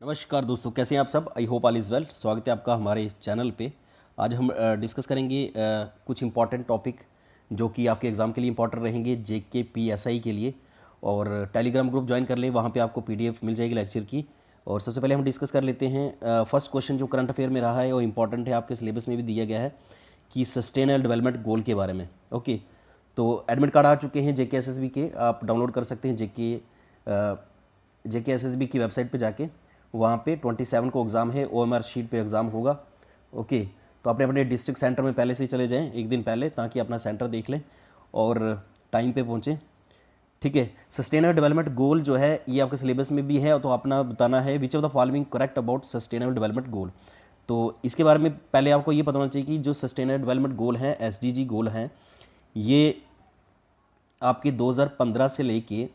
नमस्कार दोस्तों, कैसे हैं आप सब। I hope all is well. स्वागत है आपका हमारे चैनल पे। आज हम डिस्कस करेंगे कुछ इंपॉर्टेंट टॉपिक जो कि आपके एग्ज़ाम के लिए इंपॉर्टेंट रहेंगे, जेके पीएसआई के लिए। और टेलीग्राम ग्रुप ज्वाइन कर लें, वहाँ पे आपको पीडीएफ मिल जाएगी लेक्चर की। और सबसे पहले हम डिस्कस कर लेते हैं फर्स्ट क्वेश्चन जो करंट अफेयर में रहा है और इंपॉर्टेंट है, आपके सिलेबस में भी दिया गया है कि सस्टेनेबल डेवलपमेंट गोल के बारे में। ओके, तो एडमिट कार्ड आ चुके हैं जेके एसएसबी के, आप डाउनलोड कर सकते हैं जेके एसएसबी की वेबसाइट पे जाके। वहाँ पे 27 को एग्ज़ाम है, ओएमआर शीट पे एग्ज़ाम होगा। ओके, तो अपने अपने डिस्ट्रिक्ट सेंटर में पहले से ही चले जाएं एक दिन पहले, ताकि अपना सेंटर देख लें और टाइम पे पहुँचें। ठीक है, सस्टेनेबल डेवलपमेंट गोल जो है ये आपके सिलेबस में भी है, तो अपना बताना है which of the following correct about sustainable development goal. तो इसके बारे में पहले आपको ये पता होना चाहिए कि जो सस्टेनेबल डेवलपमेंट गोल हैं, एसडीजी गोल हैं, ये आपके 2015 से लेके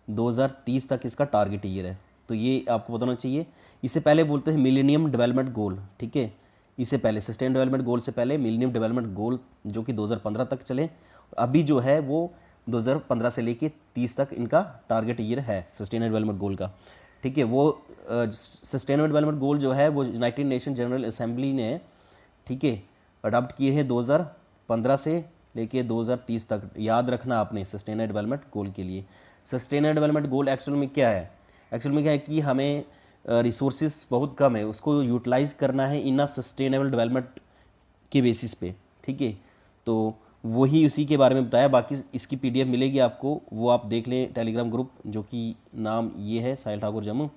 2030 तक इसका टारगेट ईयर है। तो ये आपको बताना चाहिए। इससे पहले बोलते हैं मिलेनियम डेवलपमेंट गोल। ठीक है, इससे पहले सस्टेन डेवलपमेंट गोल से पहले मिलेनियम डेवलपमेंट गोल जो कि 2015 तक चले, अभी जो है वो 2015 से लेके 30 तक इनका टारगेट ईयर है सस्टेनेबल डेवलपमेंट गोल का। ठीक है, वो सस्टेनेबल डेवलपमेंट गोल जो है वो यूनाइटेड नेशन जनरल असेंबली ने, ठीक है, अडॉप्ट किए हैं 2015 से लेके 2030 तक। याद रखना आपने सस्टेनेबल डेवलपमेंट गोल के लिए। सस्टेनेबल डेवलपमेंट गोल एक्चुअल में क्या है? एक्चुअल में क्या है कि हमें रिसोर्सेज बहुत कम है, उसको यूटिलाइज करना है इन सस्टेनेबल डेवलपमेंट के बेसिस पे। ठीक है, तो वही उसी के बारे में बताया। बाकी इसकी पीडीएफ मिलेगी आपको, वो आप देख लें टेलीग्राम ग्रुप, जो कि नाम ये है साहिल ठाकुर जम्मू,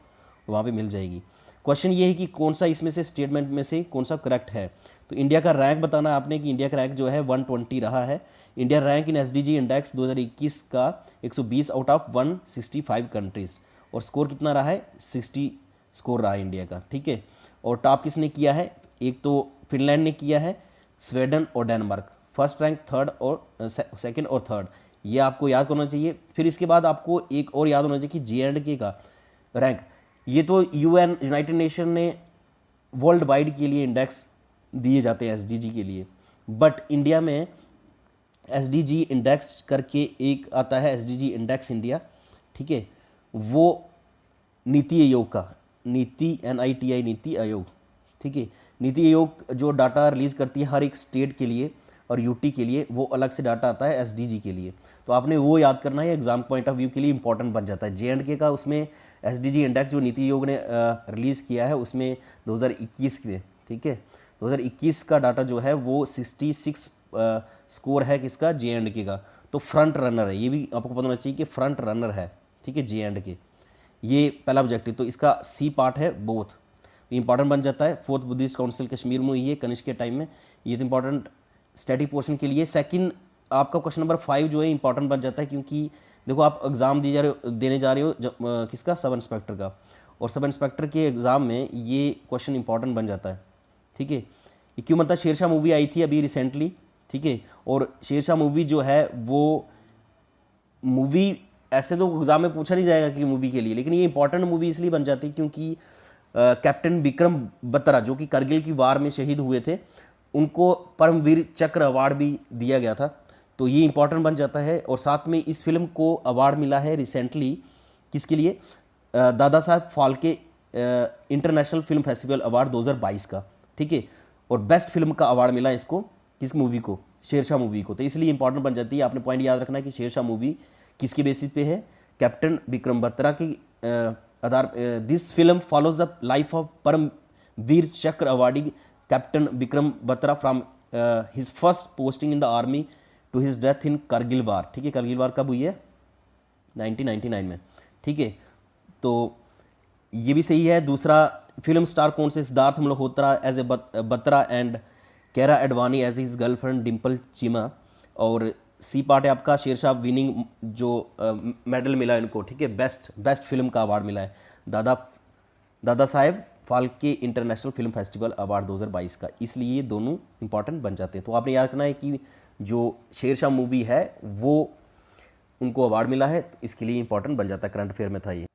वहाँ पे मिल जाएगी। क्वेश्चन ये है कि कौन सा इसमें से स्टेटमेंट में से कौन सा करेक्ट है। तो इंडिया का रैंक बताना आपने कि इंडिया का रैंक जो है 120 रहा है। India rank in SDG index 2021 का 120 आउट ऑफ 165 कंट्रीज। और स्कोर कितना रहा है? 60 स्कोर रहा है इंडिया का। ठीक है, और टॉप किसने किया है? एक तो फिनलैंड ने किया है, स्वीडन और डेनमार्क। फर्स्ट रैंक, थर्ड और सेकंड और थर्ड, ये आपको याद करना चाहिए। फिर इसके बाद आपको एक और याद होना चाहिए कि जे&के का रैंक, ये तो यूएन यूनाइटेड नेशन ने वर्ल्ड वाइड के लिए इंडेक्स दिए जाते हैं एसडीजी के लिए, बट इंडिया में एसडीजी इंडेक्स करके एक आता है, एसडीजी इंडेक्स इंडिया। ठीक है, वो नीति आयोग का, नीति NITI नीति आयोग। ठीक है, नीति आयोग जो डाटा रिलीज करती है हर एक स्टेट के लिए और यूटी के लिए, वो अलग से डाटा आता है एसडीजी के लिए। तो आपने वो याद करना है, एग्जाम पॉइंट ऑफ व्यू के लिए इंपॉर्टेंट बन जाता है। जे&के का उसमें एसडीजी इंडेक्स जो नीति आयोग ने रिलीज़ किया है उसमें 2021 में, ठीक है, 2021 का डाटा जो है वो 66 स्कोर है किसका? जे&के का। तो फ्रंट रनर है, ये भी आपको पता होना चाहिए कि फ्रंट रनर है। ठीक है, जे&के, ये पहला ऑब्जेक्टिव। तो इसका सी पार्ट है बोथ, इंपॉर्टेंट बन जाता है। फोर्थ बुद्धिस्ट काउंसिल कश्मीर में हुई है कनिष्क के टाइम में, ये तो इंपॉर्टेंट स्टैटिक पोर्शन के लिए। सेकंड आपका क्वेश्चन नंबर 5 जो है इंपॉर्टेंट बन जाता है, क्योंकि देखो आप एग्ज़ाम देने जा रहे हो किसका? सब इंस्पेक्टर का। और सब इंस्पेक्टर के एग्ज़ाम में ये क्वेश्चन इंपॉर्टेंट बन जाता है। ठीक है, ये क्यों बनता है? शेरशाह मूवी आई थी अभी रिसेंटली, ठीक है, और शेरशाह मूवी जो है वो मूवी ऐसे तो एग्जाम में पूछा नहीं जाएगा कि मूवी के लिए, लेकिन ये इंपॉर्टेंट मूवी इसलिए बन जाती है क्योंकि कैप्टन विक्रम बत्रा जो कि करगिल की वार में शहीद हुए थे, उनको परमवीर चक्र अवार्ड भी दिया गया था। तो ये इंपॉर्टेंट बन जाता है। और साथ में इस फिल्म को अवार्ड मिला है रिसेंटली, किसके लिए? Dada Saheb Phalke international film festival award 2022 का। ठीक है, और बेस्ट फिल्म का अवार्ड मिला इसको, किस मूवी को? शेरशाह मूवी को। तो इसलिए इंपॉर्टेंट बन जाती है। आपने पॉइंट याद रखना है कि शेरशाह मूवी किसके बेसिस पे है? कैप्टन विक्रम बत्रा की आधार। This film follows the life of Paramvir Chakra awardee captain Vikram Batra from his first posting in the army to his death in Kargil war. ठीक है, करगिल वार कब हुई है? 1999 में। ठीक है, तो ये भी सही है। दूसरा, फिल्म स्टार कौन से? Sidharth Malhotra as a Batra and Kiara Advani as his girlfriend Dimple Cheema. और सी पार्ट है आपका शेरशाह विनिंग जो मेडल मिला इनको। ठीक है, बेस्ट फिल्म का अवार्ड मिला है Dadasaheb Phalke international film festival award 2022 का। इसलिए ये दोनों इंपॉर्टेंट बन जाते हैं। तो आपने याद रखना है कि जो शेरशाह मूवी है वो उनको अवार्ड मिला है, इसके लिए इंपॉर्टेंट बन जाता है। करंट अफेयर में था ये।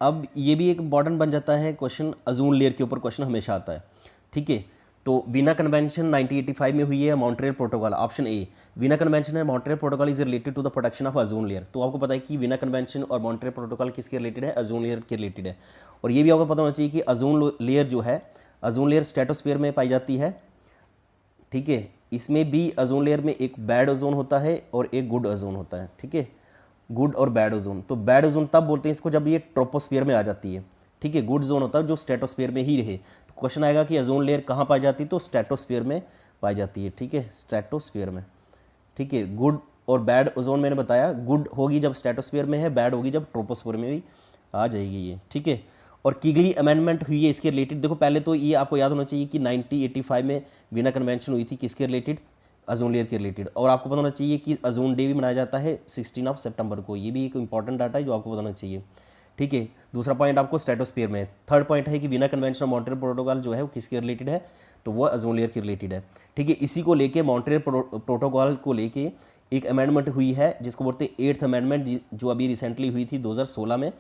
अब ये भी एक इंपॉर्टेंट बन जाता है क्वेश्चन, अजून लेयर के ऊपर क्वेश्चन हमेशा आता है। ठीक है, तो वीना कन्वेंशन 1985 में हुई है, Montreal Protocol, option A Vienna Convention है, Montreal Protocol is related to the protection of ozone layer. तो आपको पता है कि वीना कन्वेंशन और मॉन्ट्रियल प्रोटोकॉल किसके रिलेटेड है, ओजोन लेयर के रिलेटेड है। और ये भी आपको पता होना चाहिए कि ओजोन लेयर जो है, ओजोन लेयर स्ट्रेटोस्फीयर में पाई जाती है, ठीक है। इसमें भी ओजोन लेयर में एक बैड ओजोन होता है और एक गुड ओजोन होता है, ठीक है, गुड और बैड ओजोन। तो बैड ओजोन तब बोलते हैं इसको जब ये ट्रोपोस्फीयर में आ जाती है, ठीक है। गुड जोन होता है जो स्ट्रेटोस्फीयर में ही रहे। तो क्वेश्चन आएगा कि ओजोन लेयर कहाँ पाई जाती है, तो स्ट्रेटोस्फीयर में पाई जाती है, ठीक है, स्ट्रेटोस्फीयर में, ठीक है। गुड और बैड ओजोन मैंने बताया, गुड होगी जब स्ट्रेटोस्फीयर में है, बैड होगी जब ट्रोपोस्फीयर में भी आ जाएगी ये, ठीक है। और किगली अमेंडमेंट हुई है इसके रिलेटेड। देखो पहले तो ये आपको याद होना चाहिए कि 1985 में वीना कन्वेंशन हुई थी, किसके रिलेटेड, ओजोन लेयर के रिलेटेड। और आपको पता होना चाहिए कि ओजोन डे भी मनाया जाता है 16 सितंबर को। ये भी एक इंपॉर्टेंट डाटा है जो आपको पता होना चाहिए, ठीक है। दूसरा पॉइंट आपको स्ट्रेटोस्फीयर में। थर्ड पॉइंट है कि वीना कन्वेंशन और मॉन्ट्रियल प्रोटोकॉल जो है वो किसके रिलेटेड है, तो वो ओजोन लेयर के रिलेटेड है, ठीक है। इसी को लेके मॉन्ट्रियल प्रोटोकॉल को लेके एक अमेंडमेंट हुई है जिसको बोलते हैं 8th अमेंडमेंट, जो अभी रिसेंटली हुई थी 2016 में,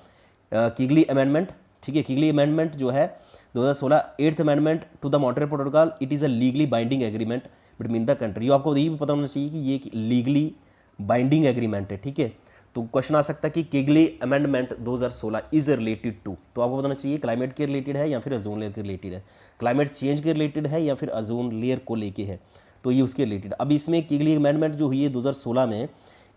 किगली अमेंडमेंट, ठीक है। किगली अमेंडमेंट जो है 2016 8th amendment to the Montreal protocol, it is a legally binding agreement between the country. ये आपको ये भी पता होना चाहिए कि ये लीगली बाइंडिंग एग्रीमेंट है, ठीक है। तो क्वेश्चन आ सकता है कि किगली अमेंडमेंट 2016 इज रिलेटेड टू, तो आपको बताना चाहिए क्लाइमेट के रिलेटेड है या फिर ओजोन लेयर के रिलेटेड है, क्लाइमेट चेंज के रिलेटेड है या फिर ओजोन लेयर को लेके है, तो ये उसके रिलेटेड। अब इसमें किगली अमेंडमेंट जो हुई है 2016 में,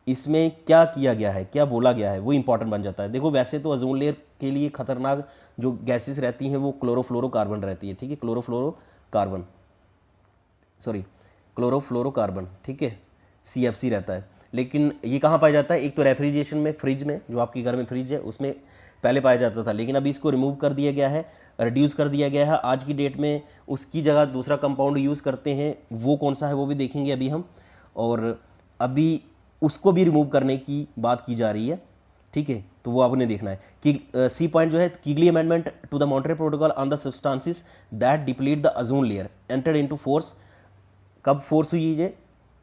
इसमें क्या किया गया है, क्या बोला गया है, वो इंपॉर्टेंट बन जाता है। देखो वैसे तो ओजोन लेयर के लिए खतरनाक जो गैसेस रहती हैं वो क्लोरोफ्लोरोकार्बन रहती है, ठीक है, क्लोरोफ्लोरोकार्बन, ठीक है, CFC रहता है। लेकिन ये कहाँ पाया जाता है, एक तो रेफ्रिजरेशन में, फ्रिज में, जो आपके घर में फ्रिज है उसमें पहले पाया जाता था, लेकिन अभी इसको रिमूव कर दिया गया है, रिड्यूस कर दिया गया है। आज की डेट में उसकी जगह दूसरा कंपाउंड यूज़ करते हैं, वो कौन सा है वो भी देखेंगे अभी हम। और अभी उसको भी रिमूव करने की बात की जा रही है, ठीक है, तो वो आपने देखना है कि सी पॉइंट जो है, Kigali amendment to the Montreal Protocol on the substances that deplete the ozone layer entered into force, कब फोर्स हुई ये,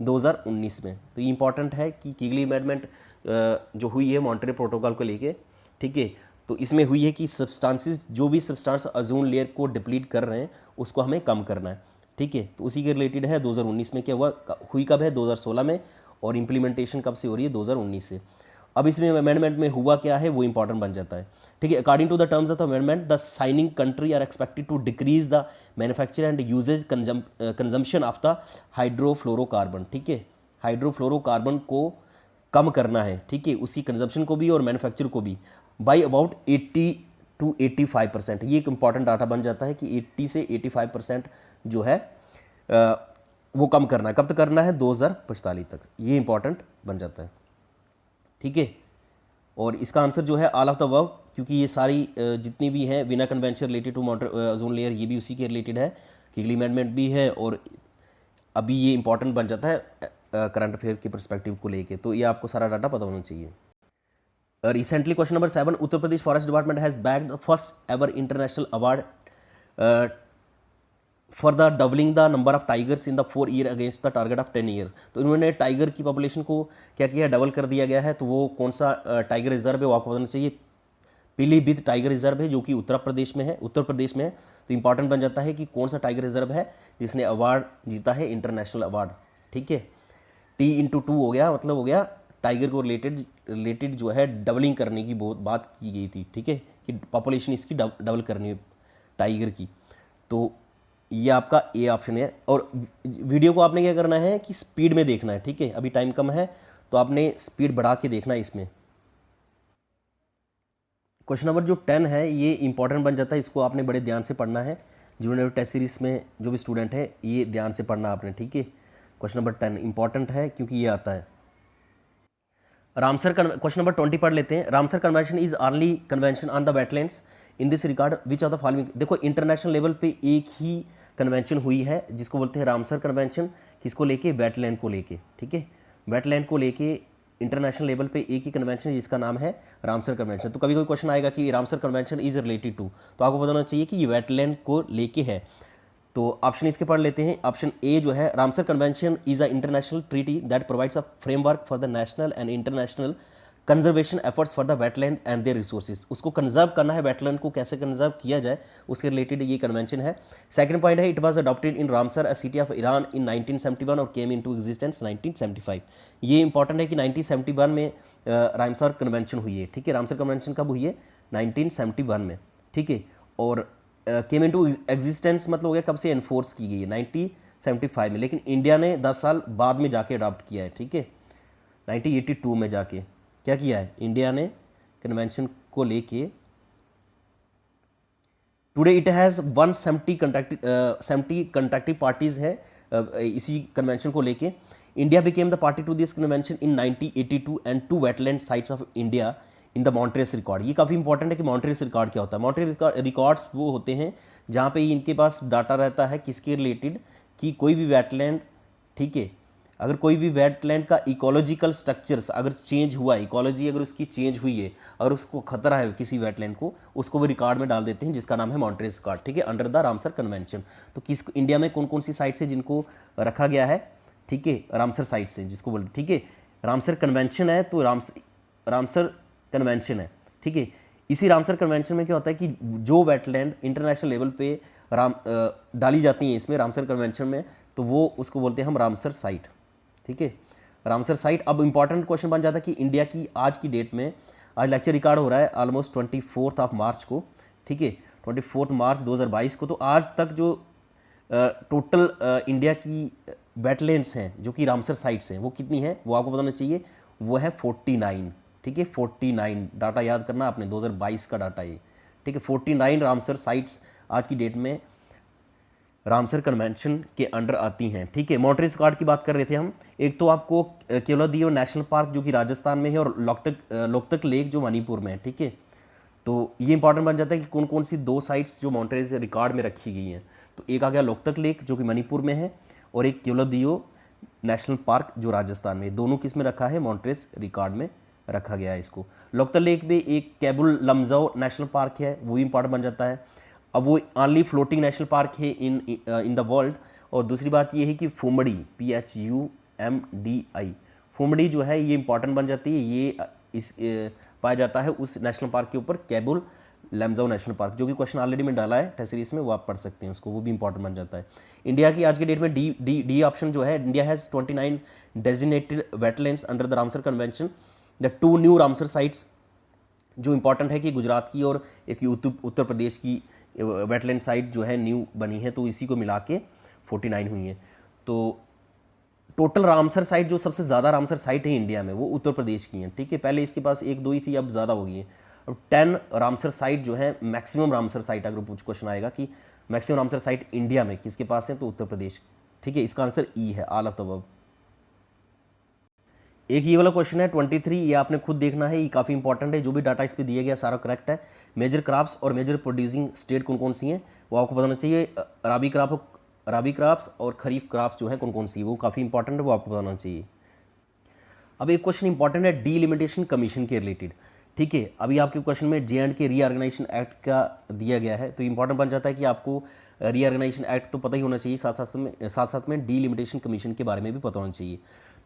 2019 में। तो ये इंपॉर्टेंट है कि किगली अमेंडमेंट जो हुई है मॉन्ट्रियल प्रोटोकॉल को लेके, ठीक है, तो इसमें हुई है कि सब्सटेंसेस, जो भी सब्सटेंस ओजोन लेयर को डिप्लीट कर रहे हैं उसको हमें कम करना है, ठीक है। तो उसी के रिलेटेड है 2019 में क्या हुआ, हुई कब है, 2016 में, और इम्प्लीमेंटेशन कब से हो रही है, 2019 से। अब इसमें अमेंडमेंट में हुआ क्या है वो इंपॉर्टेंट बन जाता है, ठीक है। According to the terms of the amendment, the signing country are expected to decrease the manufacture and usages consumption of the hydrofluorocarbon, ठीक है, हाइड्रोफ्लोरोकार्बन को कम करना है, ठीक है, उसकी कंजम्पशन को भी और मैन्युफैक्चर को भी, बाई अबाउट 80 to 85%। ये एक इंपॉर्टेंट डाटा बन जाता है कि 80 से 85% जो है वो कम करना है। कब तक करना है, 2045 तक, ये इंपॉर्टेंट बन जाता है, ठीक है। और इसका आंसर जो है ऑल ऑफ द वर्क, क्योंकि ये सारी जितनी भी हैं Vienna convention related to ozone layer, ये भी उसी के रिलेटेड है, किगली अमेंडमेंट भी है, और अभी ये इंपॉर्टेंट बन जाता है करंट अफेयर के परस्पेक्टिव को लेके। तो ये आपको सारा डाटा पता होना चाहिए। Recently question number 7, Uttar Pradesh forest department has bagged the first ever international award for the doubling the number of tigers in the 4 year against the target of 10 year. तो इन्होंने टाइगर की पॉपुलेशन को क्या किया, डबल कर दिया गया है। तो वो कौन सा टाइगर रिजर्व है वो आपको बताना चाहिए, पीलीभीत टाइगर रिजर्व है जो कि उत्तर प्रदेश में है। तो इंपॉर्टेंट बन जाता है कि कौन सा टाइगर रिजर्व है जिसने अवार्ड जीता है, इंटरनेशनल अवार्ड, ठीक है। T/2 हो गया, मतलब हो गया टाइगर को रिलेटेड जो है डबलिंग करने की बहुत बात की गई थी, ठीक है, कि पॉपुलेशन इसकी डबल करनी है टाइगर की। तो ये आपका ए ऑप्शन है। और वीडियो को आपने क्या करना है कि स्पीड में देखना है, ठीक है, अभी टाइम कम है तो आपने स्पीड बढ़ा के देखना है इसमें। क्वेश्चन नंबर जो 10 है ये इंपॉर्टेंट बन जाता है, इसको आपने बड़े ध्यान से पढ़ना है। जिन्होंने टेस्ट सीरीज में जो भी स्टूडेंट है ये ध्यान से पढ़ना आपने, ठीक है। क्वेश्चन नंबर 10 इंपॉर्टेंट है क्योंकि ये आता है। रामसर क्वेश्चन नंबर 20 पढ़ लेते हैं। Ramsar convention is early convention on the wetlands in this regard which of the following. देखो इंटरनेशनल लेवल पे एक ही कन्वेंशन हुई है जिसको बोलते हैं रामसर कन्वेंशन, किसको लेके, वेटलैंड को लेके, ठीक है, वेटलैंड को लेके इंटरनेशनल लेवल पे एक ही कन्वेंशन है जिसका नाम है रामसर कन्वेंशन। तो कभी कोई क्वेश्चन आएगा कि Ramsar convention is related to, तो आपको बताना चाहिए कि ये वेटलैंड को लेके है। तो ऑप्शन इसके पढ़ लेते हैं। ऑप्शन ए जो है, Ramsar convention is a international treaty that provides a framework for the national and international conservation efforts for the wetland and their resources, उसको कंजर्व करना है, वेटलैंड को कैसे कंजर्व किया जाए उसके रिलेटेड ये कन्वेंशन है। सेकंड पॉइंट है it was adopted in Ramsar a city of Iran in 1971 और केम इनटू एग्जिस्टेंस 1975। ये इंपॉर्टेंट है कि 1971 में रामसर कन्वेंशन हुई है, ठीक है। रामसर कन्वेंशन कब हुई है? 1971 में, ठीक है। और केम इनटू एग्जिस्टेंस मतलब हो गया कब से एनफोर्स की गई है? 1975 में, लेकिन इंडिया ने 10 साल बाद में जाके अडॉप्ट किया है, ठीक है। 1982 में जाके क्या किया है इंडिया ने कन्वेंशन को लेके। Today it has 170 contractive parties है इसी कन्वेंशन को लेके। India became the party to this convention in 1982 and two wetland sites of India in the Montreux record. ये काफ़ी इंपॉर्टेंट है कि मॉन्ट्रियस रिकॉर्ड क्या होता है। मॉन्ट्रियस रिकॉर्ड्स वो होते हैं जहाँ पे इनके पास डाटा रहता है किसके रिलेटेड, कि कोई भी वेटलैंड, ठीक है, अगर कोई भी वेटलैंड का इकोलॉजिकल स्ट्रक्चर्स अगर चेंज हुआ है, इकोलॉजी अगर उसकी चेंज हुई है, अगर उसको खतरा है किसी वेटलैंड को, उसको वो रिकॉर्ड में डाल देते हैं जिसका नाम है मॉन्ट्रियस रिकॉर्ड, ठीक है, अंडर द रामसर कन्वेंशन। तो किस इंडिया में कौन कौन सी साइट्स है जिनको रखा गया है, ठीक है, रामसर साइट्स है जिसको बोल, ठीक है, रामसर कन्वेंशन है तो रामसर कन्वेंशन है, ठीक है। इसी रामसर कन्वेंशन में क्या होता है कि जो वेटलैंड इंटरनेशनल लेवल पे डाली जाती हैं इसमें रामसर कन्वेंशन में, तो वो उसको बोलते हैं हम रामसर साइट, ठीक है, रामसर साइट। अब इंपॉर्टेंट क्वेश्चन बन जाता है कि इंडिया की आज की डेट में, आज लेक्चर रिकॉर्ड हो रहा है ऑलमोस्ट 24 मार्च को, ठीक है, 24 मार्च 2022 को। तो आज तक जो टोटल इंडिया की वेटलैंड्स हैं जो कि रामसर साइट्स हैं वो कितनी है, वो आपको बताना चाहिए। वो है 49, ठीक है, 49 डाटा याद करना आपने, 2022 का डाटा ये, ठीक है। 49 रामसर साइट्स आज की डेट में रामसर कन्वेंशन के अंडर आती हैं, ठीक है। मॉन्ट्रियस रिकॉर्ड की बात कर रहे थे हम। एक तो आपको केवलादियो नेशनल पार्क जो कि राजस्थान में है और लोकतक लेक जो मणिपुर में है, ठीक है। तो ये इंपॉर्टेंट बन जाता है कि कौन कौन सी दो साइट्स जो मॉन्ट्रियस रिकॉर्ड में रखी गई हैं। तो एक आ गया लोकतक लेक जो कि मणिपुर में है, और एक केवलादियो नेशनल पार्क जो राजस्थान में, दोनों किस में रखा है? मॉन्ट्रियस रिकॉर्ड में रखा गया है इसको। लोकतक लेक में एक केबुल लमजाओ नेशनल पार्क है, वो भी इंपॉर्टेंट बन जाता है। अब वो ओनली फ्लोटिंग नेशनल पार्क है इन द वर्ल्ड। और दूसरी बात ये है कि फुमड़ी, PHUMDI, फुमड़ी जो है ये इंपॉर्टेंट बन जाती है, ये पाया जाता है उस नेशनल पार्क के ऊपर, केबुल लमजाओ नेशनल पार्क, जो कि क्वेश्चन ऑलरेडी में डाला है टेस्ट सीरीज में, वो आप पढ़ सकते हैं उसको, वो भी इंपॉर्टेंट बन जाता है। इंडिया की आज के डेट में डी ऑप्शन जो है, India has 29 designated wetlands under the Ramsar convention. The 2 new Ramsar sites जो इंपॉर्टेंट है कि गुजरात की और एक उत्तर प्रदेश की वेटलैंड साइट जो है न्यू बनी है, तो इसी को मिला के 49 हुई है। तो टोटल रामसर साइट जो सबसे ज़्यादा रामसर साइट है इंडिया में वो उत्तर प्रदेश की हैं, ठीक है। पहले इसके पास 1-2 ही थी, अब ज़्यादा हो गई है। अब 10 रामसर साइट जो है मैक्सिमम रामसर साइट, अगर कुछ क्वेश्चन आएगा कि मैक्सिमम रामसर साइट इंडिया में किसके पास है, तो उत्तर प्रदेश, ठीक है। इसका आंसर ई है, ऑल ऑफ द अबव। एक ये वाला क्वेश्चन है 23, ये आपने खुद देखना है, ये काफ़ी इंपॉर्टेंट है। जो भी डाटा इस पर दिया गया सारा करेक्ट है। मेजर क्रॉप्स और मेजर प्रोड्यूसिंग स्टेट कौन कौन सी हैं वो आपको बताना चाहिए। राबी क्रॉप्स और खरीफ क्रॉप्स जो है कौन कौन सी, वो काफ़ी इंपॉर्टेंट है, वो आपको बताना चाहिए। अब एक क्वेश्चन इंपॉर्टेंट है डीलिमिटेशन कमीशन के रिलेटेड, ठीक है। अभी आपके क्वेश्चन में J&K रीऑर्गेनाइजेशन एक्ट का दिया गया है, तो इंपॉर्टेंट बन जाता है कि आपको रीऑर्गेनाइजेशन एक्ट तो पता ही होना चाहिए, साथ साथ में डीलिमिटेशन कमीशन के बारे में भी पता होना चाहिए।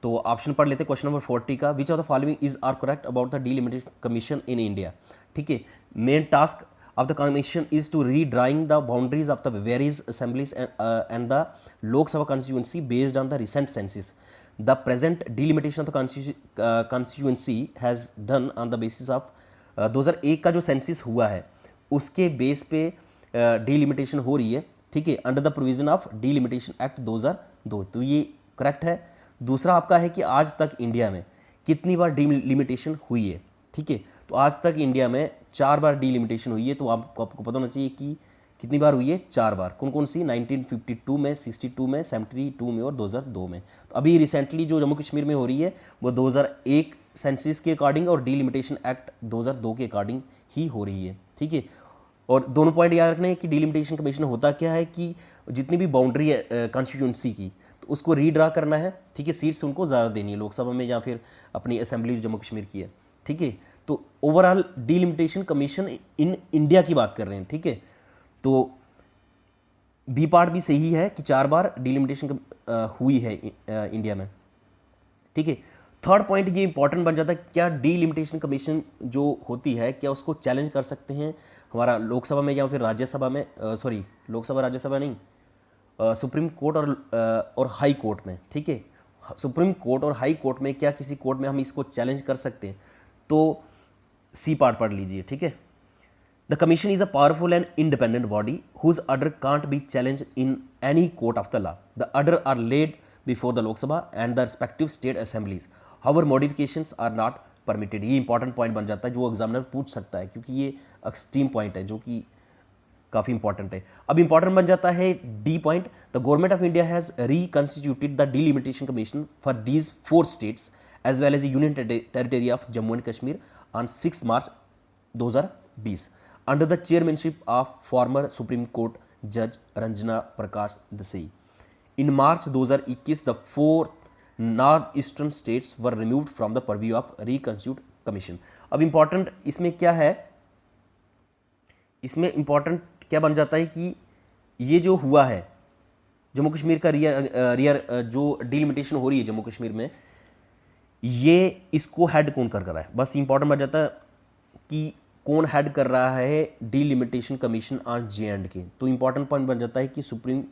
तो ऑप्शन पढ़ लेते हैं क्वेश्चन नंबर 40 का। Which of the following is are correct about the delimitation commission in India, ठीक है। Main task of the commission is to redrawing the boundaries of the various assemblies and the Lok Sabha constituency based on the recent census. The present delimitation of the constituency has done on the basis of 2001 का जो senses हुआ है उसके base पे delimitation हो रही है, ठीक है, under the provision of delimitation act 2002। तो ये करेक्ट है। दूसरा आपका है कि आज तक इंडिया में कितनी बार डीलिमिटेशन हुई है, ठीक है। तो आज तक इंडिया में 4 बार डीलिमिटेशन हुई है, तो आपको पता होना चाहिए कि कितनी बार हुई है, 4 बार। कौन कौन सी? 1952 में, 62 में, 72 में और 2002 में। तो अभी रिसेंटली जो जम्मू कश्मीर में हो रही है वो 2001 सेंसिस के अकॉर्डिंग और डीलिमिटेशन एक्ट 2002 के अकॉर्डिंग ही हो रही है, ठीक है। और दोनों पॉइंट याद रखना है कि डीलिमिटेशन कमीशन होता क्या है कि जितनी भी बाउंड्री है कॉन्स्टिट्यूंसी की, तो उसको रीड्रा करना है, ठीक है। सीट्स उनको ज़्यादा देनी है लोकसभा में या फिर अपनी असेंबली जम्मू कश्मीर की है, ठीक है। तो overall delimitation commission in India की बात कर रहे हैं, ठीक है। तो बी पार्ट भी सही है कि 4 बार डीलिमिटेशन हुई है इंडिया में, ठीक है। थर्ड पॉइंट ये इंपॉर्टेंट बन जाता है, क्या डीलिमिटेशन कमीशन जो होती है क्या उसको चैलेंज कर सकते हैं हमारा लोकसभा में या फिर राज्यसभा में, सॉरी लोकसभा राज्यसभा नहीं, सुप्रीम कोर्ट और हाई कोर्ट में, ठीक है। सुप्रीम कोर्ट और हाई कोर्ट में क्या किसी कोर्ट में हम इसको चैलेंज कर सकते हैं, तो सी पार्ट पढ़ लीजिए, ठीक है। The commission is a powerful and independent body whose order can't be challenge in any court of the law. The order are laid before the Lok Sabha and the respective state assemblies, however modifications are not permitted. ये important point बन जाता है जो examiner पूछ सकता है, क्योंकि ये एक्सट्रीम पॉइंट है जो कि काफ़ी इंपॉर्टेंट है। अब इंपॉर्टेंट बन जाता है D point, the government of India has reconstituted the delimitation commission for these 4 states as well as union territory of Jammu and Kashmir on 6 March 2020 under the chairmanship of former supreme court जज Ranjana Prakash Desai. In March 2021 the 4 north eastern states were removed from the purview of reconstitute commission. अब important इसमें क्या है, इसमें important क्या बन जाता है कि ये जो हुआ है जम्मू कश्मीर का रियर जो डीलिमिटेशन हो रही है जम्मू कश्मीर में, ये इसको हेड कौन कर रहा है, बस इंपॉर्टेंट बन जाता है कि कौन हेड कर रहा है डीलिमिटेशन कमीशन ऑन J&K। तो इंपॉर्टेंट पॉइंट बन जाता है कि सुप्रीम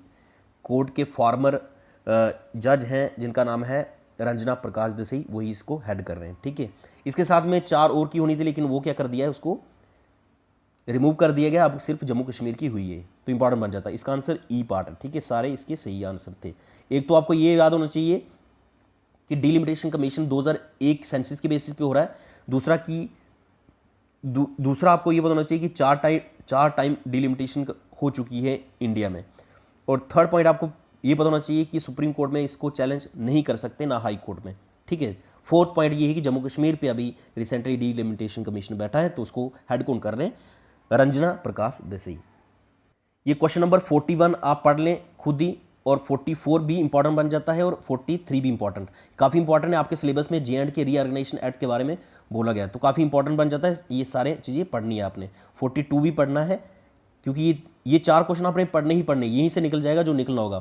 कोर्ट के फॉर्मर जज हैं जिनका नाम है रंजना प्रकाश देसाई, वही इसको हेड कर रहे हैं, ठीक है। इसके साथ में 4 और की होनी थी, लेकिन वो क्या कर दिया है, उसको रिमूव कर दिया गया, अब सिर्फ जम्मू कश्मीर की हुई है। तो इंपॉर्टेंट बन जाता है, इसका आंसर ई पार्ट है, ठीक है। सारे इसके सही आंसर थे। एक तो आपको ये याद होना चाहिए कि डीलिमिटेशन कमीशन 2001 सेंसस के बेसिस पे हो रहा है। दूसरा कि दूसरा आपको ये पता होना चाहिए कि 4 टाइम डीलिमिटेशन हो चुकी है इंडिया में। और थर्ड पॉइंट आपको ये पता होना चाहिए कि सुप्रीम कोर्ट में इसको चैलेंज नहीं कर सकते, ना हाई कोर्ट में, ठीक है। फोर्थ पॉइंट ये है कि जम्मू कश्मीर पे अभी रिसेंटली डीलिमिटेशन कमीशन बैठा है, तो उसको हेड कौन कर रहे हैं, रंजना प्रकाश देसाई। ये क्वेश्चन नंबर 41 आप पढ़ लें खुद ही, और 44 भी इंपॉर्टेंट बन जाता है और 43 भी इंपॉर्टेंट, काफ़ी इंपॉर्टेंट है। आपके सिलेबस में J&K रीऑर्गेनाइजेशन एक्ट के बारे में बोला गया, तो काफ़ी इंपॉर्टेंट बन जाता है। ये सारे चीज़ें पढ़नी है आपने, 42 भी पढ़ना है, क्योंकि ये 4 क्वेश्चन आपने पढ़ने ही पढ़ने, यहीं से निकल जाएगा जो निकलना होगा।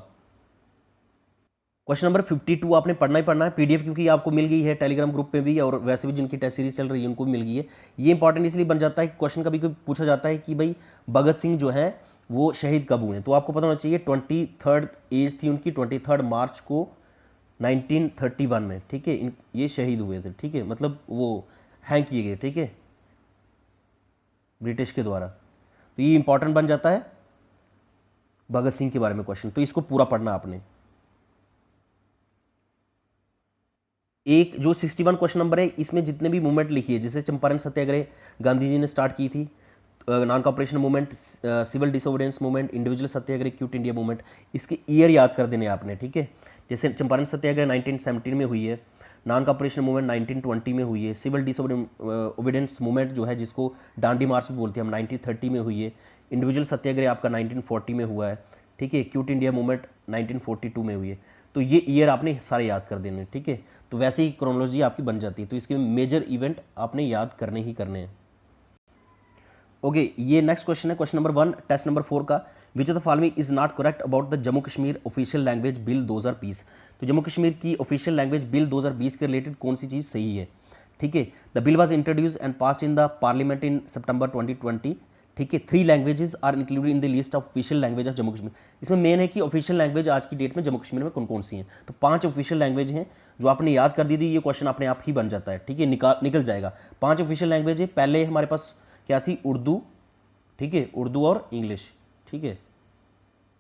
क्वेश्चन नंबर 52 आपने पढ़ना ही पढ़ना है, PDF क्योंकि आपको मिल गई है टेलीग्राम ग्रुप में भी, और वैसे भी जिनकी टेस्ट सीरीज चल रही है उनको भी मिल गई है। ये इंपॉर्टेंट इसलिए बन जाता है कि क्वेश्चन कभी कभी पूछा जाता है कि भाई भगत सिंह जो है वो शहीद कब हुए हैं, तो आपको पता होना चाहिए 23rd एज थी उनकी, 23 मार्च को 1931 में, ठीक है। ये शहीद हुए थे, ठीक है, मतलब वो हैंग किए गए, ठीक है, ब्रिटिश के द्वारा। तो ये इंपॉर्टेंट बन जाता है भगत सिंह के बारे में क्वेश्चन, तो इसको पूरा पढ़ना आपने। एक जो 61 क्वेश्चन नंबर है, इसमें जितने भी मूवमेंट लिखी है, जैसे चंपारण सत्याग्रह गांधी जी ने स्टार्ट की थी, non cooperation movement, civil disobedience movement, individual satyagraha, quit India movement, इसके ईयर याद कर देने आपने, ठीक है। जैसे चंपारण सत्याग्रह 1917 में हुई है, नॉन कॉपरेशन मूवमेंट 1920 में हुई है, सिविल डिसोबीडियंस मूवमेंट जो है जिसको डांडी मार्च भी बोलते हैं हम 1930 में हुई है, इंडिविजुअल सत्याग्रह आपका 1940 में हुआ है, ठीक है, क्विट इंडिया मूवमेंट 1942 में हुई है। तो ये ईयर आपने सारे याद कर देने, ठीक है। तो वैसे ही क्रोनोलॉजी आपकी बन जाती है, तो इसके मेजर इवेंट आपने याद करने ही करने हैं। ओके, ये नेक्स्ट क्वेश्चन है, क्वेश्चन नंबर 1 टेस्ट नंबर 4 का। Which of the following is not correct about the Jammu Kashmir official language bill 2020। तो जम्मू कश्मीर की ऑफिशियल लैंग्वेज बिल 2020 के रिलेटेड कौन सी चीज़ सही है, ठीक है। The bill was introduced and passed in the parliament in September 2020, ठीक है। 3 languages are included in the list of official language of Jammu Kashmir. इसमें मेन है कि ऑफिशियल लैंग्वेज आज की डेट में जम्मू कश्मीर में कौन कौन सी हैं, तो 5 ऑफिशियल लैंग्वेज हैं जो आपने याद कर दी थी, ये क्वेश्चन अपने आप ही बन जाता है, ठीक है, निकल जाएगा। 5 ऑफिशियल लैंग्वेज है, पहले हमारे पास क्या थी, उर्दू, ठीक है, उर्दू और इंग्लिश, ठीक है।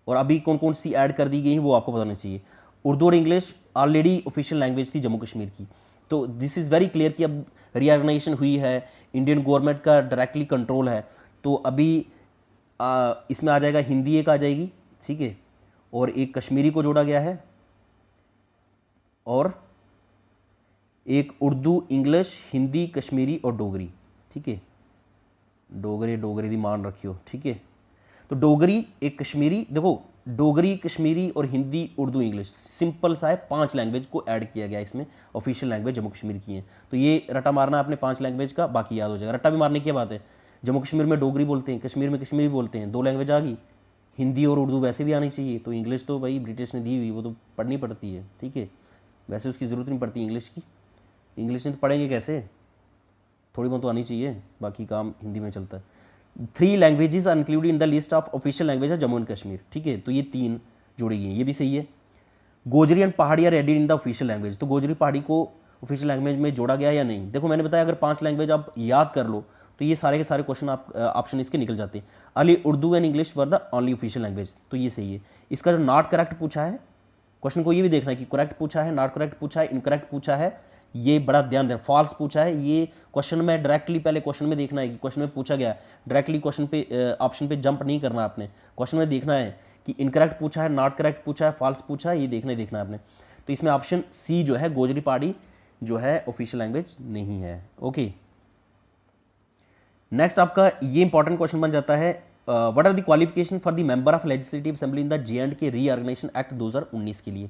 और अभी कौन कौन सी ऐड कर दी गई हैं वो आपको बताना चाहिए। उर्दू और इंग्लिश ऑलरेडी ऑफिशियल लैंग्वेज थी जम्मू कश्मीर की, तो दिस इज़ वेरी क्लियर कि अब रीऑर्गेनाइजेशन हुई है, इंडियन गवर्नमेंट का डायरेक्टली कंट्रोल है, तो अभी इसमें आ जाएगा हिंदी, एक आ जाएगी, ठीक है, और एक कश्मीरी को जोड़ा गया है, और एक उर्दू, इंग्लिश, हिंदी, कश्मीरी और डोगरी, ठीक है। डोगरी दी मान रखियो, ठीक है। तो डोगरी, एक कश्मीरी, देखो डोगरी, कश्मीरी और हिंदी, उर्दू, इंग्लिश, सिंपल सा है, 5 लैंग्वेज को ऐड किया गया इसमें, ऑफिशियल लैंग्वेज जम्मू कश्मीर की है। तो ये रटा मारना आपने 5 लैंग्वेज का, बाकी याद हो जाएगा। रट्टा भी मारने की बात है, जम्मू कश्मीर में डोगरी बोलते हैं, कश्मीर में कश्मीरी बोलते हैं, 2 लैंग्वेज आ गई। हिंदी और उर्दू वैसे भी आनी चाहिए, तो इंग्लिश तो भाई ब्रिटिश ने दी हुई, वो तो पढ़नी पड़ती है, ठीक है, वैसे उसकी ज़रूरत नहीं पड़ती इंग्लिश की। इंग्लिश में तो पढ़ेंगे कैसे, थोड़ी बहुत तो आनी चाहिए, बाकी काम हिंदी में चलता है। 3 languages are included in the list of official language of Jammu and Kashmir, ठीक है, तो ये 3 जोड़ी गई हैं, ये भी सही है। Gojri and Pahari are added in the official language, तो गोजरी पहाड़ी को ऑफिशियल लैंग्वेज में जोड़ा गया या नहीं। देखो मैंने बताया अगर 5 लैंग्वेज आप याद कर लो तो ये सारे के सारे क्वेश्चन आप ऑप्शन इसके निकल जाते हैं। Ali Urdu and English were the only official language, तो ये सही है। इसका जो नॉट करेक्ट पूछा है, क्वेश्चन को ये भी देखना है कि करेक्ट पूछा है, नॉट करेक्ट पूछा है, इनकरेक्ट पूछा है, ये बड़ा ध्यान देना। फॉल्स पूछा है, ये क्वेश्चन में डायरेक्टली पहले क्वेश्चन में देखना है कि क्वेश्चन में पूछा गया, डायरेक्टली क्वेश्चन पे ऑप्शन पे जंप नहीं करना आपने, क्वेश्चन में देखना है कि इनकरेक्ट पूछा है, नॉट करेक्ट पूछा है, फॉल्स पूछा है, ये देखना है आपने। तो इसमें ऑप्शन सी जो है गोजरी पहाड़ी जो है ऑफिशियल लैंग्वेज नहीं है। ओके, नेक्स्ट आपका ये इंपॉर्टेंट क्वेश्चन बन जाता है, what are the qualification for the member of legislative assembly in the J&K reorganisation act 2019 के लिए।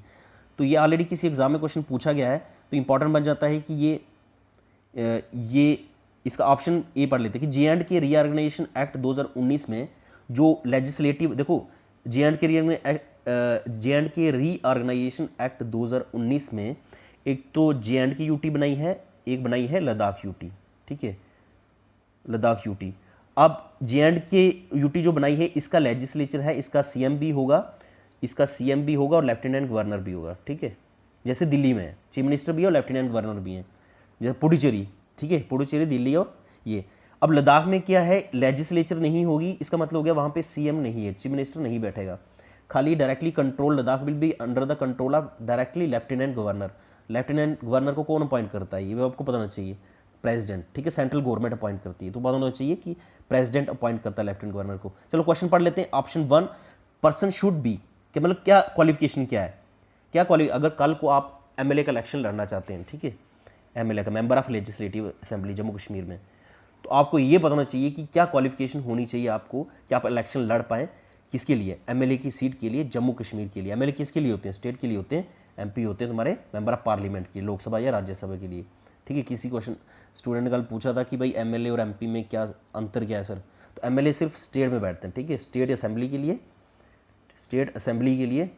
तो ये ऑलरेडी किसी एग्जाम में क्वेश्चन पूछा गया है, तो इंपॉर्टेंट बन जाता है कि ये इसका ऑप्शन ए पढ़ लेते हैं कि J&K रीऑर्गेनाइजेशन एक्ट 2019 में जो लेजिस्लेटिव, देखो J&K रीऑर्गेनाइजेशन एक्ट 2019 में एक तो J&K यूटी बनाई है, एक बनाई है लद्दाख यूटी, ठीक है, लद्दाख यूटी। अब J&K यूटी जो बनाई है इसका लेजिस्लेचर है, इसका सीएम भी होगा, इसका सीएम भी होगा और लेफ्टिनेंट गवर्नर भी होगा, ठीक है, जैसे दिल्ली में चीफ मिनिस्टर भी है और लेफ्टिनेंट गवर्नर भी हैं, जैसे पुडुचेरी, ठीक है, पुडुचेरी दिल्ली और ये। अब लद्दाख में क्या है, लेजिस्लेचर नहीं होगी, इसका मतलब हो गया वहाँ पे सीएम नहीं है, चीफ मिनिस्टर नहीं बैठेगा, खाली directly control, Ladakh will be under the control of directly lieutenant governor. Lieutenant governor को कौन अपॉइंट करता है, ये आपको पता होना चाहिए, प्रेसिडेंट, ठीक है, सेंट्रल गवर्नमेंट अपॉइंट करती है, तो पता होना चाहिए कि प्रेसिडेंट अपॉइंट करता है लेफ्टिनेंट गवर्नर को। चलो क्वेश्चन पढ़ लेते हैं। ऑप्शन 1, पर्सन शुड बी, कि मतलब क्या क्वालिफिकेशन क्या है, क्या अगर कल को आप एमएलए का इलेक्शन लड़ना चाहते हैं, ठीक है, एमएलए का, member of legislative assembly Jammu Kashmir में, तो आपको ये पता होना चाहिए कि क्या क्वालिफिकेशन होनी चाहिए आपको कि आप इलेक्शन लड़ पाएँ। किसके लिए, एमएलए की सीट के लिए जम्मू कश्मीर के लिए। एमएलए किसके लिए होते हैं, स्टेट के लिए होते हैं, एमपी होते हैं तुम्हारे मेंबर ऑफ पार्लियामेंट के, लोकसभा या राज्यसभा के लिए, ठीक है। किसी क्वेश्चन स्टूडेंट ने कल पूछा था कि भाई एमएलए और एमपी में क्या अंतर क्या है सर, तो एमएलए सिर्फ स्टेट में बैठते हैं, ठीक है, स्टेट असेंबली के लिए, स्टेट असेंबली के लिए,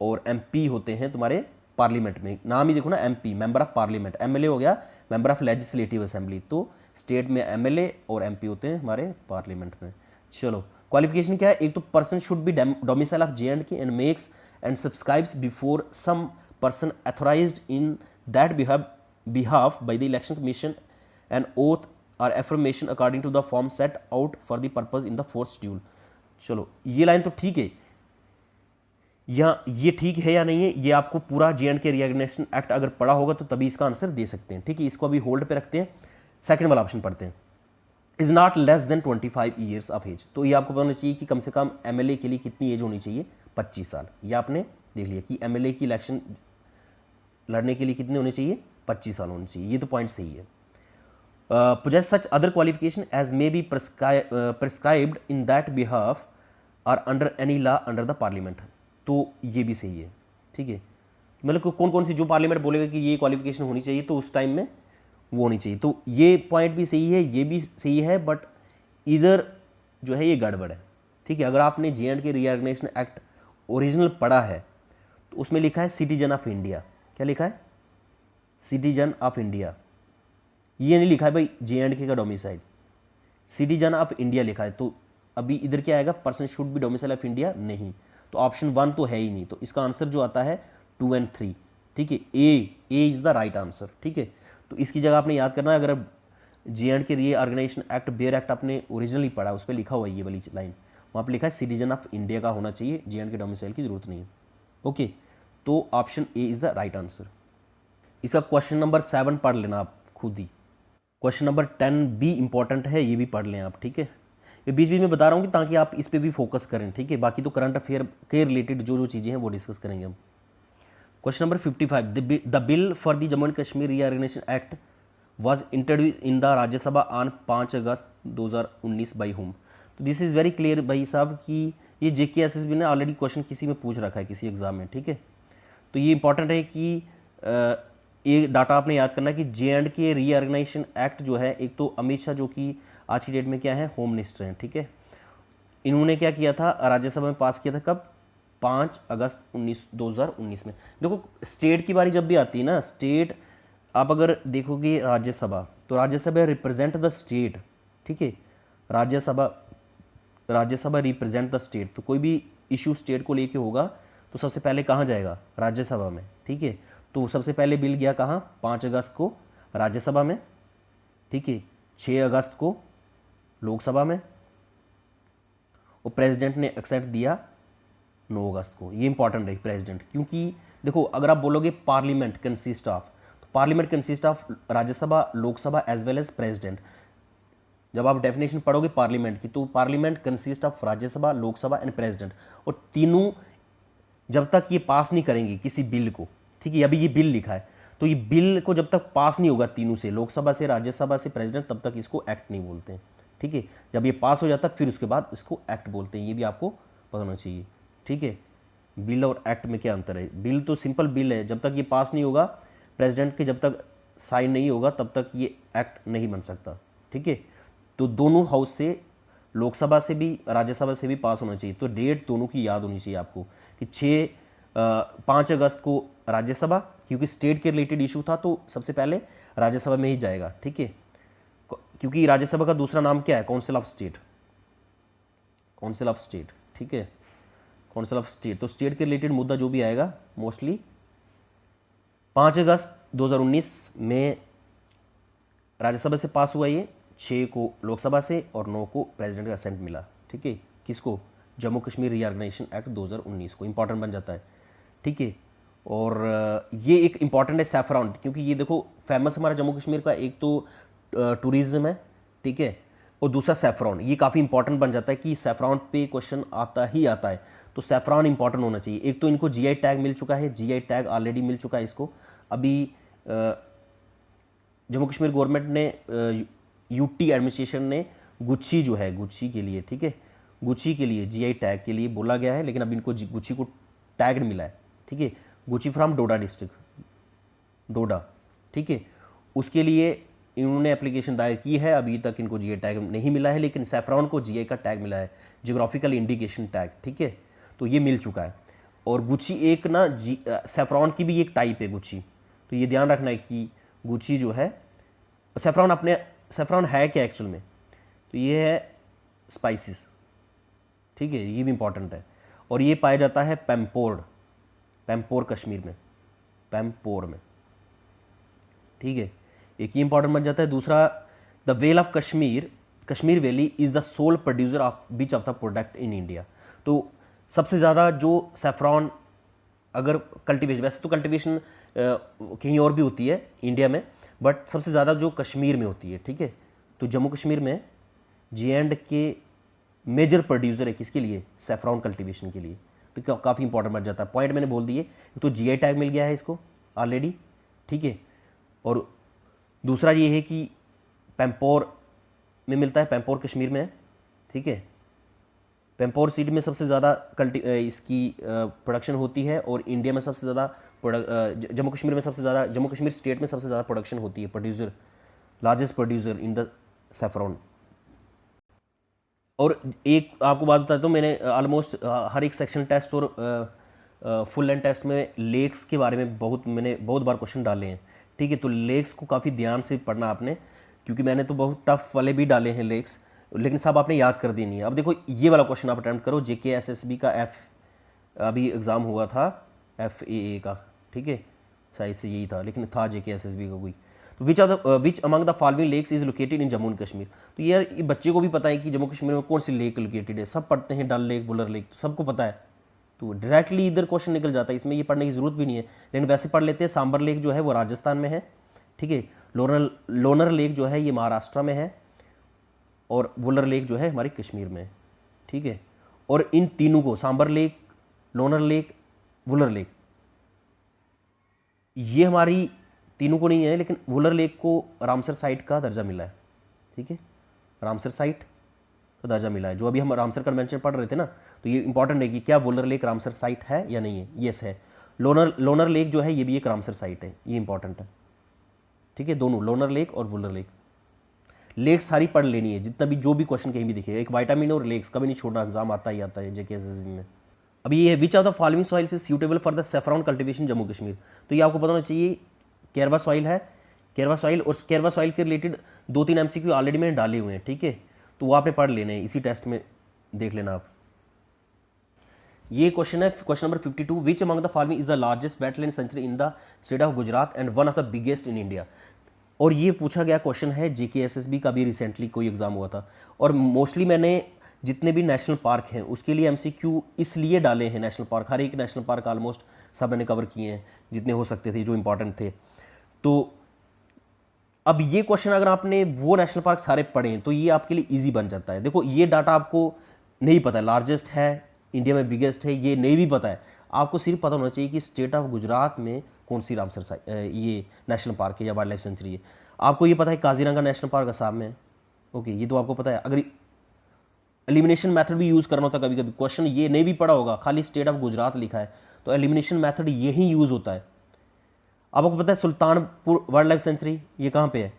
और एमपी होते हैं तुम्हारे पार्लियामेंट में, नाम ही देखो ना, MP member of parliament, MLA हो गया मेंबर ऑफ लेजिस्लेटिव असेंबली, तो स्टेट में एमएलए और एमपी होते हैं हमारे पार्लियामेंट में। चलो क्वालिफिकेशन क्या है, एक तो person should be domicile of J&K and makes and subscribes before some person authorised in that behalf by the election commission an oath or affirmation according to the form set out for the purpose in the 4th schedule। चलो ये line तो ठीक है, या ये ठीक है या नहीं है, ये आपको पूरा J&K रीऑर्गेनाइजेशन एक्ट अगर पढ़ा होगा तो तभी इसका आंसर दे सकते हैं, ठीक है। इसको अभी होल्ड पे रखते हैं, सेकंड वाला ऑप्शन पढ़ते हैं, is not less than 25 years of age. तो ये आपको बताना चाहिए कि कम से कम एमएलए के लिए कितनी एज होनी चाहिए, 25 साल। ये आपने देख लिया कि एमएलए की इलेक्शन लड़ने के लिए कितने होने चाहिए, 25 साल होने चाहिए, ये तो पॉइंट सही है। possess such other qualification as may be prescribed in that behalf or under any law under the parliament, तो ये भी सही है, ठीक है। मतलब कौन कौन सी जो पार्लियामेंट बोलेगा कि ये क्वालिफिकेशन होनी चाहिए तो उस टाइम में वो होनी चाहिए, तो ये पॉइंट भी सही है, ये भी सही है, बट इधर जो है ये गड़बड़ है, ठीक है। अगर आपने J&K रीऑर्गेनाइजेशन एक्ट ओरिजिनल पढ़ा है तो उसमें लिखा है सिटीजन ऑफ इंडिया, क्या लिखा है, सिटीजन ऑफ इंडिया, ये नहीं लिखा है भाई J&K का डोमिसाइल, सिटीजन ऑफ इंडिया लिखा है। तो अभी इधर क्या आएगा, person should be domicile of India, नहीं, तो ऑप्शन 1 तो है ही नहीं, तो इसका आंसर जो आता है 2 और 3, ठीक है, ए इज द राइट आंसर, ठीक है। तो इसकी जगह आपने याद करना है, अगर J&K reorganisation act bare act आपने ओरिजिनली पढ़ा, उस पर लिखा हुआ है ये वाली लाइन, वहाँ पर लिखा है सिटीजन ऑफ इंडिया का होना चाहिए, J&K डोमिसाइल की जरूरत नहीं है, ओके। तो option A is the right answer. इसका क्वेश्चन नंबर 7 पढ़ लेना आप खुद ही, क्वेश्चन नंबर 10 भी इंपॉर्टेंट है, ये भी पढ़ लें आप, ठीक है। ये बीच बीच में बता रहा हूँ कि ताकि आप इस पे भी फोकस करें, ठीक है। बाकी तो करंट अफेयर के रिलेटेड जो जो चीज़ें हैं वो डिस्कस करेंगे हम। Question number 55, the bill for the Jammu and Kashmir reorganisation act was introduce in the Rajya Sabha on 5 August 2019 by home. तो दिस इज़ वेरी क्लियर भाई साहब कि ये JKSSB ने ऑलरेडी क्वेश्चन किसी में पूछ रखा है, किसी एग्जाम में, ठीक है। तो ये इंपॉर्टेंट है कि ये डाटा आपने याद करना कि J&K रीऑर्गेनाइजेशन एक्ट जो है, एक तो अमित शाह जो कि आज की डेट में क्या है, होम मिनिस्टर हैं, ठीक है। इन्होंने क्या किया था, राज्यसभा में पास किया था, कब, 5 अगस्त 2019 में। देखो स्टेट की बारी जब भी आती है ना, स्टेट आप अगर देखोगे राज्यसभा, तो राज्यसभा रिप्रेजेंट द स्टेट, ठीक है, राज्यसभा रिप्रेजेंट द स्टेट। तो कोई भी इशू स्टेट को लेके होगा तो सबसे पहले कहाँ जाएगा, राज्यसभा में, ठीक है। तो सबसे पहले बिल गया कहाँ, 5 अगस्त को राज्यसभा में, ठीक है, 6 अगस्त को लोकसभा में, और प्रेसिडेंट ने एक्सेप्ट दिया 9 अगस्त को। ये इंपॉर्टेंट है प्रेसिडेंट, क्योंकि देखो अगर आप बोलोगे पार्लियामेंट कंसिस्ट ऑफ, तो parliament consist of Rajya Sabha, Lok Sabha as well as president. जब आप डेफिनेशन पढ़ोगे पार्लियामेंट की, तो parliament consist of Rajya Sabha, Lok Sabha and president, और तीनों जब तक ये पास नहीं करेंगे किसी बिल को, ठीक है, अभी ये बिल लिखा है, तो ये बिल को जब तक पास नहीं होगा तीनों से, लोकसभा से, राज्यसभा से, प्रेसिडेंट, तब तक इसको एक्ट नहीं बोलते हैं, ठीक है। जब ये पास हो जाता है फिर उसके बाद इसको एक्ट बोलते हैं, ये भी आपको पता होना चाहिए, ठीक है। बिल और एक्ट में क्या अंतर है, बिल तो सिंपल बिल है, जब तक ये पास नहीं होगा प्रेसिडेंट के, जब तक साइन नहीं होगा तब तक ये एक्ट नहीं बन सकता, ठीक है। तो दोनों हाउस से, लोकसभा से भी, राज्यसभा से भी पास होना चाहिए। तो डेट दोनों की याद होनी चाहिए आपको कि 5 अगस्त को राज्यसभा, क्योंकि स्टेट के रिलेटेड इशू था तो सबसे पहले राज्यसभा में ही जाएगा, ठीक है। क्योंकि राज्यसभा का दूसरा नाम क्या है, council of state, council of state, ठीक है, काउंसिल ऑफ स्टेट। तो स्टेट के रिलेटेड मुद्दा जो भी आएगा मोस्टली 5 अगस्त 2019 में राज्यसभा से पास हुआ ये, 6 को लोकसभा से और 9 को प्रेसिडेंट का असेंट मिला, ठीक है। किसको, जम्मू कश्मीर रीऑर्गेनाइजेशन एक्ट 2019 को, इंपॉर्टेंट बन जाता है, ठीक है। और ये एक इंपॉर्टेंट है सैफरॉन, क्योंकि ये देखो फेमस हमारा जम्मू कश्मीर का एक तो टूरिज्म है, ठीक है, और दूसरा सैफरॉन, ये काफ़ी इंपॉर्टेंट बन जाता है कि सैफरॉन पे क्वेश्चन आता ही आता है, तो सैफरॉन इंपॉर्टेंट होना चाहिए। एक तो इनको जीआई टैग मिल चुका है, जीआई टैग ऑलरेडी मिल चुका है इसको, अभी जम्मू कश्मीर गवर्नमेंट ने, यूटी एडमिनिस्ट्रेशन ने गुच्छी जो है, गुच्छी के लिए, ठीक है, गुच्छी के लिए जीआई टैग के लिए बोला गया है, लेकिन अभी इनको गुच्छी को टैग मिला है, ठीक है, गुच्छी फ्रॉम डोडा डिस्ट्रिक्ट, डोडा, ठीक है। उसके लिए इन्होंने एप्लीकेशन दायर की है, अभी तक इनको जीआई टैग नहीं मिला है, लेकिन सैफरॉन को जीआई का टैग मिला है, जियोग्राफिकल इंडिकेशन टैग, ठीक है, तो ये मिल चुका है। और गुच्छी एक ना सैफरॉन की भी एक टाइप है गुच्छी, तो ये ध्यान रखना है कि गुच्छी जो है, सैफरॉन है क्या एक्चुअल में, तो ये है स्पाइसेस, ठीक है, ये भी इंपॉर्टेंट है। और ये पाया जाता है पैम्पोर कश्मीर में, पैम्पोर में, ठीक है, एक ही इंपॉर्टेंट बन जाता है। दूसरा, the well of Kashmir valley is the sole producer of beach of the product in India. तो सबसे ज़्यादा जो सैफरॉन अगर कल्टीवेशन, वैसे तो कल्टीवेशन कहीं और भी होती है इंडिया में, बट सबसे ज़्यादा जो कश्मीर में होती है, ठीक है। तो जम्मू कश्मीर में J&K मेजर प्रोड्यूसर है किसके लिए, सैफरॉन कल्टीवेशन के लिए, तो काफ़ी इंपॉर्टेंट बन जाता है। पॉइंट मैंने बोल दिए, तो जीआई टैग मिल गया है इसको ऑलरेडी, ठीक है। और दूसरा ये है कि पैम्पोर में मिलता है, पैम्पोर कश्मीर में है, ठीक है। पैम्पोर सीड में सबसे ज़्यादा इसकी प्रोडक्शन होती है, और इंडिया में सबसे ज़्यादा जम्मू कश्मीर में सबसे ज़्यादा, जम्मू कश्मीर स्टेट में सबसे ज़्यादा प्रोडक्शन होती है, producer, largest producer in the saffron. और एक आपको बात बताता हूँ, मैंने ऑलमोस्ट हर एक सेक्शन टेस्ट और फुल लेंथ टेस्ट में लेक्स के बारे में मैंने बहुत बार क्वेश्चन डाले हैं, ठीक है। तो लेक्स को काफ़ी ध्यान से पढ़ना आपने, क्योंकि मैंने तो बहुत टफ वाले भी डाले हैं लेक्स, लेकिन सब आपने याद कर देनी है। अब देखो ये वाला क्वेश्चन आप अटैम्प्ट करो, JKSSB का अभी एग्ज़ाम हुआ था, FAA का, ठीक है, शायद से यही था, लेकिन था JKSSB का कोई। तो which among the following lakes is located in Jammu and Kashmir. तो यार ये बच्चे को भी पता है कि जम्मू कश्मीर में कौन सी लेक लोकेटेड है, सब पढ़ते हैं, डल लेक, वुलर लेक, तो सबको पता है, तो डायरेक्टली इधर क्वेश्चन निकल जाता है, इसमें ये पढ़ने की जरूरत भी नहीं है, लेकिन वैसे पढ़ लेते हैं। सांबर लेक जो है वो राजस्थान में है, ठीक है। लोनर लेक जो है ये महाराष्ट्र में है, और वुलर लेक जो है हमारी कश्मीर में है, ठीक है। और इन तीनों को, Sambhar lake, Lonar lake, Wular lake, ये हमारी तीनों को नहीं है, लेकिन वुलर लेक को रामसर साइट का दर्जा मिला है, ठीक है, रामसर साइट का दर्जा मिला है। जो अभी हम रामसर कन्वेंशन पढ़ रहे थे ना, तो ये इंपॉर्टेंट है कि क्या वुलर लेक रामसर साइट है या नहीं है, यस है। लोनर लेक जो है ये भी एक रामसर साइट है, ये इंपॉर्टेंट है, ठीक है। दोनों लोनर लेक और वुलर लेक सारी पढ़ लेनी है, जितना भी जो भी क्वेश्चन कहीं भी दिखेगा, एक विटामिन और लेक्स कभी नहीं छोड़ना, एग्जाम आता ही आता है JKSSB में। अभी ये विच of the following soils is suitable for the saffron cultivation Jammu Kashmir. तो ये आपको पता होना चाहिए, केरवा सॉइल है, केरवा सॉइल, और केरवा सॉइल के रिलेटेड 2-3 एमसीक्यू ऑलरेडी मैंने डाले हुए हैं, ठीक है, तो वो आपने पढ़ लेने हैं, इसी टेस्ट में देख लेना आप। ये क्वेश्चन है question number 52, which among the following is the largest wetland sanctuary in the state of Gujarat and one of the biggest in India. और ये पूछा गया क्वेश्चन है, JKSSB का भी रिसेंटली कोई एग्जाम हुआ था, और मोस्टली मैंने जितने भी नेशनल पार्क हैं उसके लिए MCQ इसलिए डाले हैं, नेशनल पार्क, हर एक नेशनल पार्क ऑलमोस्ट सब मैंने कवर किए हैं जितने हो सकते थे, जो इंपॉर्टेंट थे। तो अब ये क्वेश्चन अगर आपने वो नेशनल पार्क सारे पढ़े तो ये आपके लिए इजी बन जाता है। देखो ये डाटा आपको नहीं पता है, लार्जेस्ट है, इंडिया में बिगेस्ट है, ये नहीं भी पता है, आपको सिर्फ पता होना चाहिए कि स्टेट ऑफ गुजरात में कौन सी रामसर ये नेशनल पार्क है या वाइल्ड लाइफ सेंचुरी है। आपको ये पता है काजीरंगा नेशनल पार्क असम में है, ओके, ये तो आपको पता है। अगर एलिमिनेशन मेथड भी यूज़ करना होता है कभी कभी, क्वेश्चन ये नहीं भी पढ़ा होगा, खाली स्टेट ऑफ गुजरात लिखा है, तो एलिमिनेशन मेथड यही यूज़ होता है। आपको पता है सुल्तानपुर वाइल्ड लाइफ सेंचुरी ये कहाँ पे है?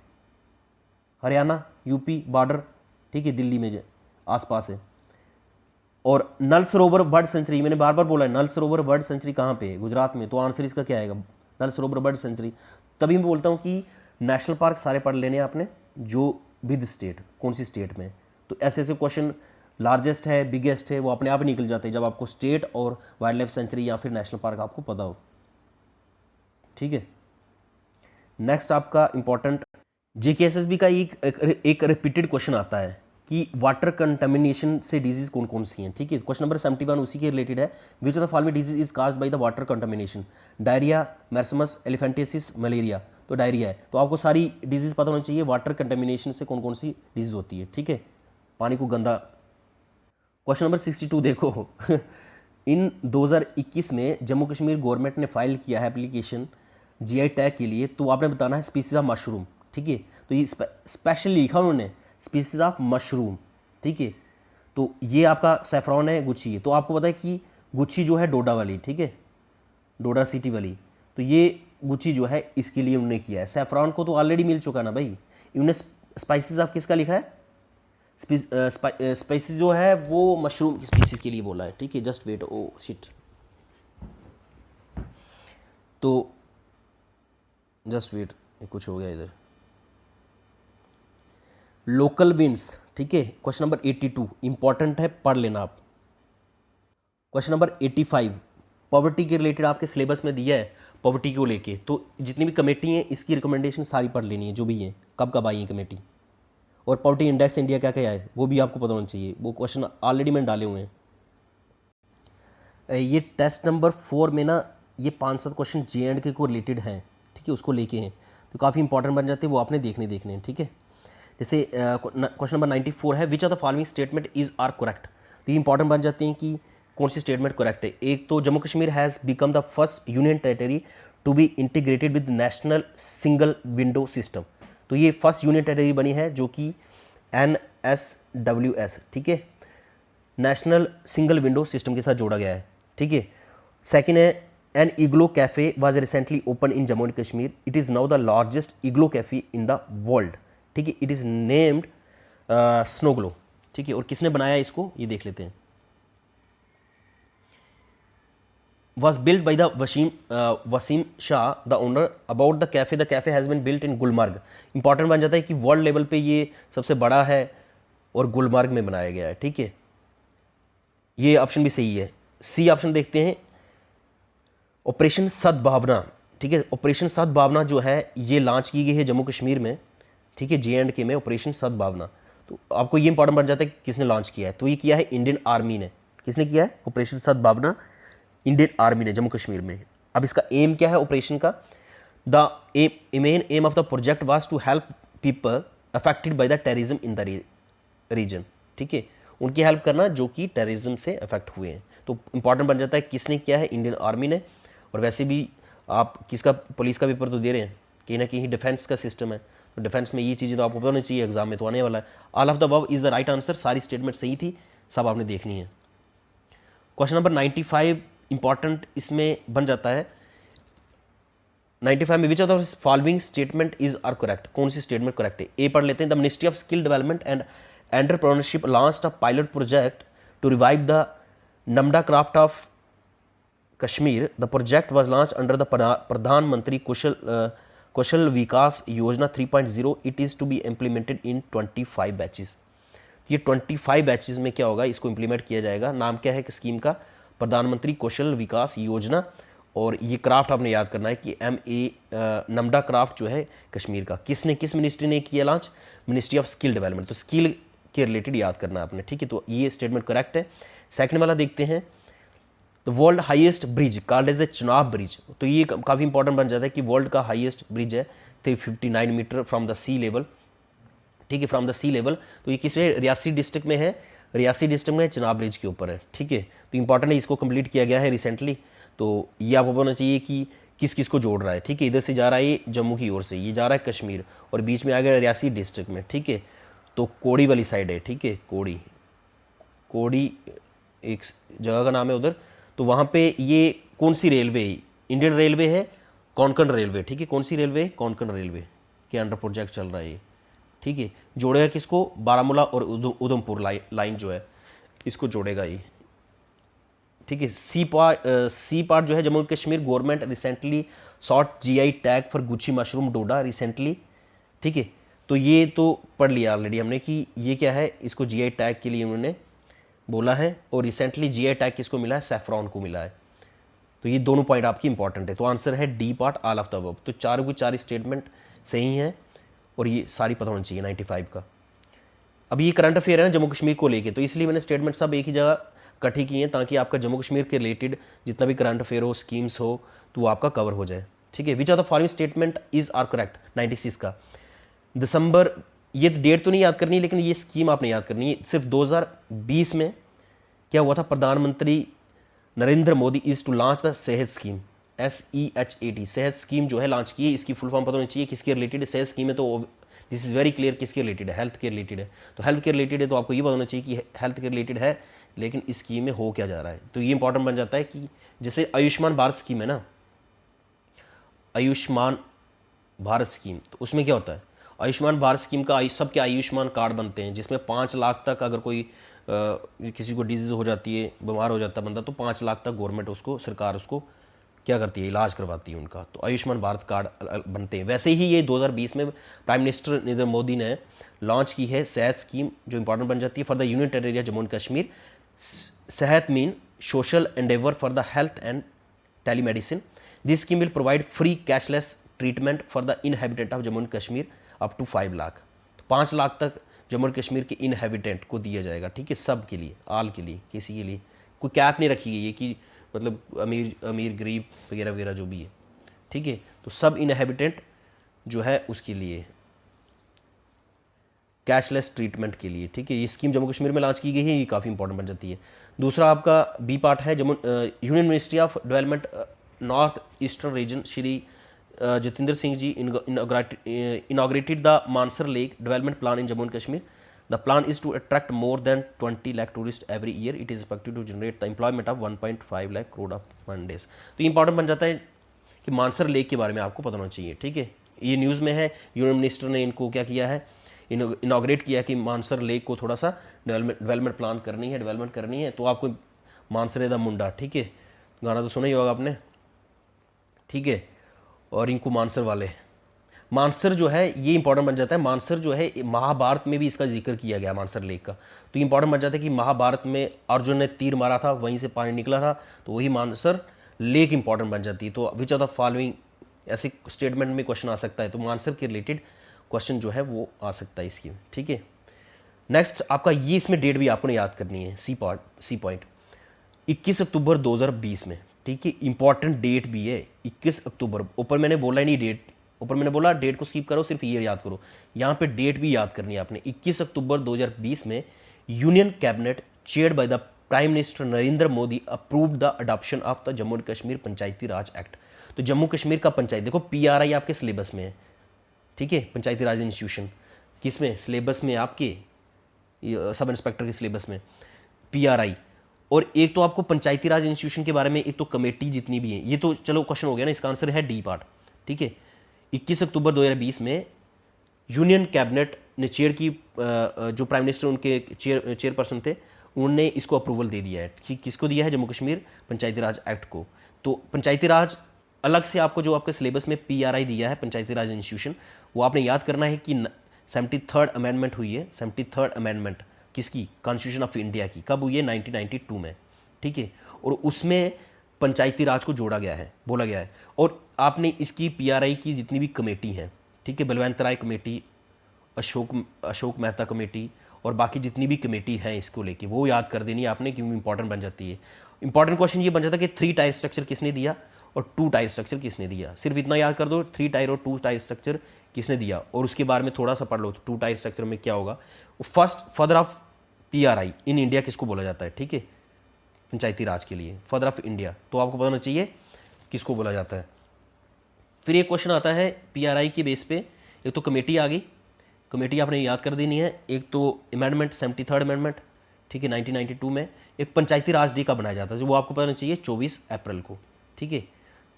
हरियाणा, यूपी बॉर्डर, ठीक है, दिल्ली में आसपास है। और नल सरोवर बर्ड सेंचुरी, मैंने बार बार बोला है, नल सरोवर बर्ड सेंचुरी कहाँ पे है? गुजरात में। तो आंसर इसका क्या आएगा? नल सरोवर बर्ड सेंचुरी। तभी मैं बोलता हूँ कि नेशनल पार्क सारे पढ़ लेने हैं आपने, जो विद स्टेट, कौन सी स्टेट में। तो ऐसे ऐसे क्वेश्चन लार्जेस्ट है, बिगेस्ट है, वो अपने आप ही निकल जाते हैं जब आपको स्टेट और वाइल्ड लाइफ सेंचुरी या फिर नेशनल पार्क आपको पता हो, ठीक है। नेक्स्ट आपका इंपॉर्टेंट JKSSB का एक रिपीटेड क्वेश्चन आता है कि वाटर कंटामिनेशन से डिजीज कौन कौन सी हैं, ठीक है। क्वेश्चन नंबर 71 उसी के रिलेटेड है, which of the following disease is caused by the water contamination? Diarrhoea, marasmus, elephantiasis, malaria. तो डायरिया है, तो आपको सारी डिजीज पता होनी चाहिए वाटर कंटामिनेशन से कौन कौन सी डिजीज होती है, ठीक है, पानी को गंदा। क्वेश्चन नंबर 62 देखो इन 2021 में जम्मू कश्मीर गवर्नमेंट ने फाइल किया है एप्लीकेशन GI टैग के लिए, तो आपने बताना है स्पीसीज ऑफ मशरूम, ठीक है। तो ये स्पेशली लिखा उन्होंने स्पीसीज ऑफ मशरूम, ठीक है। तो ये आपका सैफरॉन है, गुच्छी है, तो आपको पता है कि गुच्छी जो है डोडा वाली, ठीक है, डोडा सिटी वाली, तो ये गुच्छी जो है इसके लिए उन्होंने किया है। सैफरॉन को तो ऑलरेडी मिल चुका ना भाई, इन्होंने स्पाइसेस ऑफ किसका लिखा है? स्पाइसेस जो है वो मशरूम की स्पीसीज के लिए बोला है, ठीक है। जस्ट वेट, ओ शिट, तो जस्ट वेट, कुछ हो गया इधर। लोकल विंड्स, ठीक है, क्वेश्चन नंबर 82 इंपॉर्टेंट है, पढ़ लेना आप। क्वेश्चन नंबर 85 पॉवर्टी के रिलेटेड आपके सिलेबस में दिया है, पॉवर्टी को लेके, तो जितनी भी कमेटी हैं इसकी रिकमेंडेशन सारी पढ़ लेनी है, जो भी है, कब कब आई है कमेटी, और पॉवर्टी इंडेक्स इंडिया क्या क्या है वो भी आपको पता होना चाहिए। वो क्वेश्चन ऑलरेडी मैंने डाले हुए हैं। ये टेस्ट नंबर 4 में ना ये 5-7 क्वेश्चन J&K को रिलेटेड हैं, ठीक है, उसको लेके हैं, तो काफ़ी इंपॉर्टेंट बन जाते हैं, वो आपने देखने हैं, ठीक है। जैसे क्वेश्चन नंबर 94 है, which of the following statement is are correct. तो ये इंपॉर्टेंट बन जाते हैं कि कौन सी स्टेटमेंट करेक्ट है। एक तो Jammu Kashmir has become the first union territory to be integrated with national single window system. तो ये फर्स्ट यूनियन टेरिटरी बनी है जो कि NSWS, ठीक है, नेशनल सिंगल विंडो सिस्टम के साथ जोड़ा गया है, ठीक है। सेकेंड है, an igloo cafe was recently open in Jammu and Kashmir, it is now the largest igloo cafe in the world, ठीक है, इट इज़ नेम्ड स्नोग्लो, ठीक है। और किसने बनाया इसको ये देख लेते हैं। was built by the Wasim Shah, the owner. About the cafe has been built in Gulmarg. Important बन जाता है कि वर्ल्ड लेवल पे ये सबसे बड़ा है और गुलमर्ग में बनाया गया है, ठीक है। ये ऑप्शन भी सही है। सी ऑप्शन देखते हैं, ऑपरेशन सद्भावना, ठीक है। ऑपरेशन सद्भावना जो है ये लॉन्च की गई है जम्मू कश्मीर में, ठीक है, J&K में ऑपरेशन सद्भावना। तो आपको ये इंपॉर्टेंट बन जाता है कि किसने लॉन्च किया है, तो ये किया है इंडियन आर्मी ने। किसने किया है ऑपरेशन सद्भावना? इंडियन आर्मी ने जम्मू कश्मीर में। अब इसका एम क्या है ऑपरेशन का? The main aim of the project was to help people affected by the terrorism in the region, ठीक है, उनकी हेल्प करना जो कि टेररिज्म से अफेक्ट हुए हैं। तो इंपॉर्टेंट बन जाता है किसने किया है, इंडियन आर्मी ने। और वैसे भी आप किसका पुलिस का पेपर तो दे रहे हैं, कहीं ना कहीं डिफेंस का सिस्टम है, तो डिफेंस में ये चीज़ें तो आपको पता होनी चाहिए, एग्जाम में तो आने वाला है। All of the above is the right answer, सारी स्टेटमेंट सही थी, सब आपने देखनी है। क्वेश्चन नंबर 95 इंपॉर्टेंट इसमें बन जाता है 95 में, which of the following statement is are correct. कौन सी स्टेटमेंट करेक्ट है? ए पढ़ लेते हैं। The ministry of skill development and entrepreneurship launched a pilot project to revive the namda craft of Kashmir. The project was launch under the Pradhan Mantri Kaushal Kaushal Vikas Yojana 3.0 it is to be implemented in 25 batches. ये 25 batches में क्या होगा, इसको implement किया जाएगा। नाम क्या है कि स्कीम का, प्रधानमंत्री कौशल विकास योजना। और ये क्राफ्ट आपने याद करना है कि नमडा क्राफ्ट जो है कश्मीर का, किस मिनिस्ट्री ने किया launch, ministry of skill development. तो स्किल के रिलेटेड याद करना है आपने, ठीक है। तो ये स्टेटमेंट करेक्ट है। सेकंड वाला देखते हैं, the world highest bridge called as a Chenab bridge. तो ये काफ़ी इंपॉर्टेंट बन जाता है कि वर्ल्ड का हाईएस्ट ब्रिज है 359 metre from the sea level, ठीक है, फ्रॉम द सी लेवल। तो ये किस में, रियासी डिस्ट्रिक्ट में है, रियासी डिस्ट्रिक्ट में चुनाव ब्रिज के ऊपर है, ठीक है। तो इंपॉर्टेंट है, इसको कंप्लीट किया गया है रिसेंटली। तो ये आपको पता चाहिए कि किस किस को जोड़ रहा है, ठीक है। इधर से जा रहा है ये जम्मू की ओर से, ये जा रहा है कश्मीर, और बीच में आ गया रियासी डिस्ट्रिक्ट में, ठीक है। तो कोड़ी वाली साइड है, ठीक है, कोड़ी एक जगह का नाम है उधर। तो वहाँ पे ये कौन सी रेलवे, इंडियन रेलवे है, कोंकण रेलवे, ठीक है। कौन सी रेलवे, कोंकण रेलवे के अंडर प्रोजेक्ट चल रहा है ये, ठीक है। जोड़ेगा किसको, बारामूला और उधमपुर लाइन जो है, इसको जोड़ेगा ये, ठीक है। सी पार्ट जो है, Jammu Kashmir government recently sought GI tag for guchhi mushroom Doda recently, ठीक है। तो ये तो पढ़ लिया ऑलरेडी हमने कि ये क्या है, इसको जीआई टैग के लिए उन्होंने बोला है। और रिसेंटली जीआई टैग किसको मिला है, सैफ्रॉन को मिला है। तो ये दोनों पॉइंट आपकी इंपॉर्टेंट है। तो आंसर है D part, all of the above. तो चारों की चार स्टेटमेंट सही हैं और ये सारी पता होनी चाहिए 95 का। अब ये करंट अफेयर है ना जम्मू कश्मीर को लेके, तो इसलिए मैंने स्टेटमेंट सब एक ही जगह इकट्ठी की हैं ताकि आपका जम्मू कश्मीर के रिलेटेड जितना भी करंट अफेयर हो, स्कीम्स हो, तो वो आपका कवर हो जाए, ठीक है। Which are the following statement is are correct, 96 का दिसंबर, ये डेट तो नहीं याद करनी लेकिन ये स्कीम आपने याद करनी है। सिर्फ 2020 में क्या हुआ था, प्रधानमंत्री Narendra Modi is to launch the Sehat scheme, SEHAT, Sehat scheme जो है लॉन्च की है। इसकी फुल फॉर्म पता होनी चाहिए किसके रिलेटेड है। सेहत स्कीम है तो दिस इज़ वेरी क्लियर किसके रिलेटेड है, हेल्थ के रिलेटेड है। तो हेल्थ के रिलेटेड है तो आपको ये पता होना चाहिए कि हेल्थ के रिलेटेड है, लेकिन इस स्कीम में हो क्या जा रहा है। तो ये इंपॉर्टेंट बन जाता है कि जैसे आयुष्मान भारत स्कीम है ना, आयुष्मान भारत स्कीम, तो उसमें क्या होता है, आयुष्मान भारत स्कीम का सबके आयुष्मान कार्ड बनते हैं, जिसमें 5 लाख तक अगर कोई किसी को डिजीज़ हो जाती है, बीमार हो जाता है बंदा, तो 5 लाख तक गवर्नमेंट उसको, सरकार उसको क्या करती है, इलाज करवाती है उनका। तो आयुष्मान भारत कार्ड बनते हैं। वैसे ही ये 2020 में प्राइम मिनिस्टर नरेंद्र मोदी ने लॉन्च की है सेहत स्कीम, जो इंपॉर्टेंट बन जाती है for the union territory Jammu and Kashmir. SEHAT mean social endeavour for the health and telemedicine. This scheme will provide free cashless treatment for the inhabitant of Jammu and Kashmir up to 5 lakh. तो 5 लाख तक जम्मू एंड कश्मीर के इनहेबिटेंट को दिया जाएगा, ठीक है, सब के लिए, आल के लिए, किसी के लिए कोई कैप नहीं रखी गई है कि मतलब अमीर गरीब वगैरह वगैरह जो भी है, ठीक है। तो सब इनहेबिटेंट जो है उसके लिए कैशलेस ट्रीटमेंट के लिए, ठीक है। ये स्कीम जम्मू कश्मीर में लॉन्च की गई है, ये काफ़ी इंपॉर्टेंट बन जाती है। दूसरा आपका बी पार्ट है, Jammu union ministry of development north eastern region, Shri Jitendra Singh ji inaugurated the Mansar Lake development plan in Jammu and Kashmir. The plan is to attract more than 20 lakh tourists every year. It is expected to generate the employment of 1.5 lakh crore of one days. तो important बन जाता है कि Mansar lake के बारे में आपको पता होना चाहिए, ठीक है। ये न्यूज़ में है, यूनियन मिनिस्टर ने इनको क्या किया है, इनाग्रेट किया कि मानसर लेक को थोड़ा सा डेवलपमेंट प्लान करनी है, डेवलपमेंट करनी है। तो आपको मानसरे दा मुंडा, ठीक है, गाना तो सुना ही होगा आपने, ठीक है। और इनको मानसर वाले, मानसर जो है ये इंपॉर्टेंट बन जाता है। मानसर जो है महाभारत में भी इसका जिक्र किया गया मानसर लेक का। तो इंपॉर्टेंट बन जाता है कि महाभारत में अर्जुन ने तीर मारा था, वहीं से पानी निकला था, तो वही मानसर लेक इंपॉर्टेंट बन जाती है। तो विच आर द फॉलोइंग, ऐसे स्टेटमेंट में क्वेश्चन आ सकता है, तो मानसर के रिलेटेड क्वेश्चन जो है वो आ सकता है इसकी, ठीक है। नेक्स्ट आपका ये, इसमें डेट भी आपको याद करनी है, सी पॉइंट 21 अक्टूबर 2020 में, ठीक है। इंपॉर्टेंट डेट भी है 21 अक्टूबर। ऊपर मैंने बोला ही नहीं डेट, ऊपर मैंने बोला डेट को स्किप करो, सिर्फ ये याद करो। यहाँ पे डेट भी याद करनी है आपने। 21 अक्टूबर 2020 में union cabinet chaired by the prime minister Narendra Modi approved the adoption of the Jammu and Kashmir Panchayati Raj act. तो जम्मू कश्मीर का पंचायत, देखो PRI आपके सिलेबस में है, ठीक है, पंचायती राज इंस्टीट्यूशन किसमें, सिलेबस में आपके सब इंस्पेक्टर के सिलेबस में PRI। और एक तो आपको पंचायती राज इंस्टीट्यूशन के बारे में, एक तो कमेटी जितनी भी है, ये तो चलो क्वेश्चन हो गया ना, इसका आंसर है डी पार्ट, ठीक है। 21 अक्टूबर 2020 में यूनियन कैबिनेट ने चेयर की, जो प्राइम मिनिस्टर उनके चेयरपर्सन थे, उन्होंने इसको अप्रूवल दे दिया है कि किसको दिया है, जम्मू कश्मीर पंचायती राज एक्ट को। तो पंचायती राज अलग से आपको जो आपके सिलेबस में PRI दिया है, पंचायती राज इंस्टीट्यूशन, वो आपने याद करना है कि 73rd अमेंडमेंट हुई है। 73rd अमेंडमेंट किसकी? कॉन्स्टिट्यूशन ऑफ इंडिया की। कब हुई है? 1992 में, ठीक है। और उसमें पंचायती राज को जोड़ा गया है, बोला गया है। और आपने इसकी PRI की जितनी भी कमेटी हैं, ठीक है, बलवंत राय कमेटी, अशोक मेहता कमेटी और बाकी जितनी भी कमेटी है इसको लेके, वो याद कर देनी है आपने, क्योंकि इंपॉर्टेंट बन जाती है। इंपॉर्टेंट क्वेश्चन ये बन जाता है कि 3 टायर स्ट्रक्चर किसने दिया और 2 टायर स्ट्रक्चर किसने दिया। सिर्फ इतना याद कर दो, 3 टायर और 2 टायर स्ट्रक्चर किसने दिया, और उसके बारे में थोड़ा सा पढ़ लो 2 टायर स्ट्रक्चर में क्या होगा। First father of PRI in India किसको बोला जाता है, ठीक है, पंचायती राज के लिए फादर ऑफ इंडिया, तो आपको पता होना चाहिए किसको बोला जाता है। फिर एक क्वेश्चन आता है PRI के बेस पे, एक तो कमेटी आ गई, कमेटी आपने याद कर देनी है। एक तो अमेंडमेंट 73rd अमेंडमेंट, ठीक है, 1992 में। एक पंचायती राज डे का बनाया जाता है, जो वो आपको पता होना चाहिए 24 अप्रैल को, ठीक है,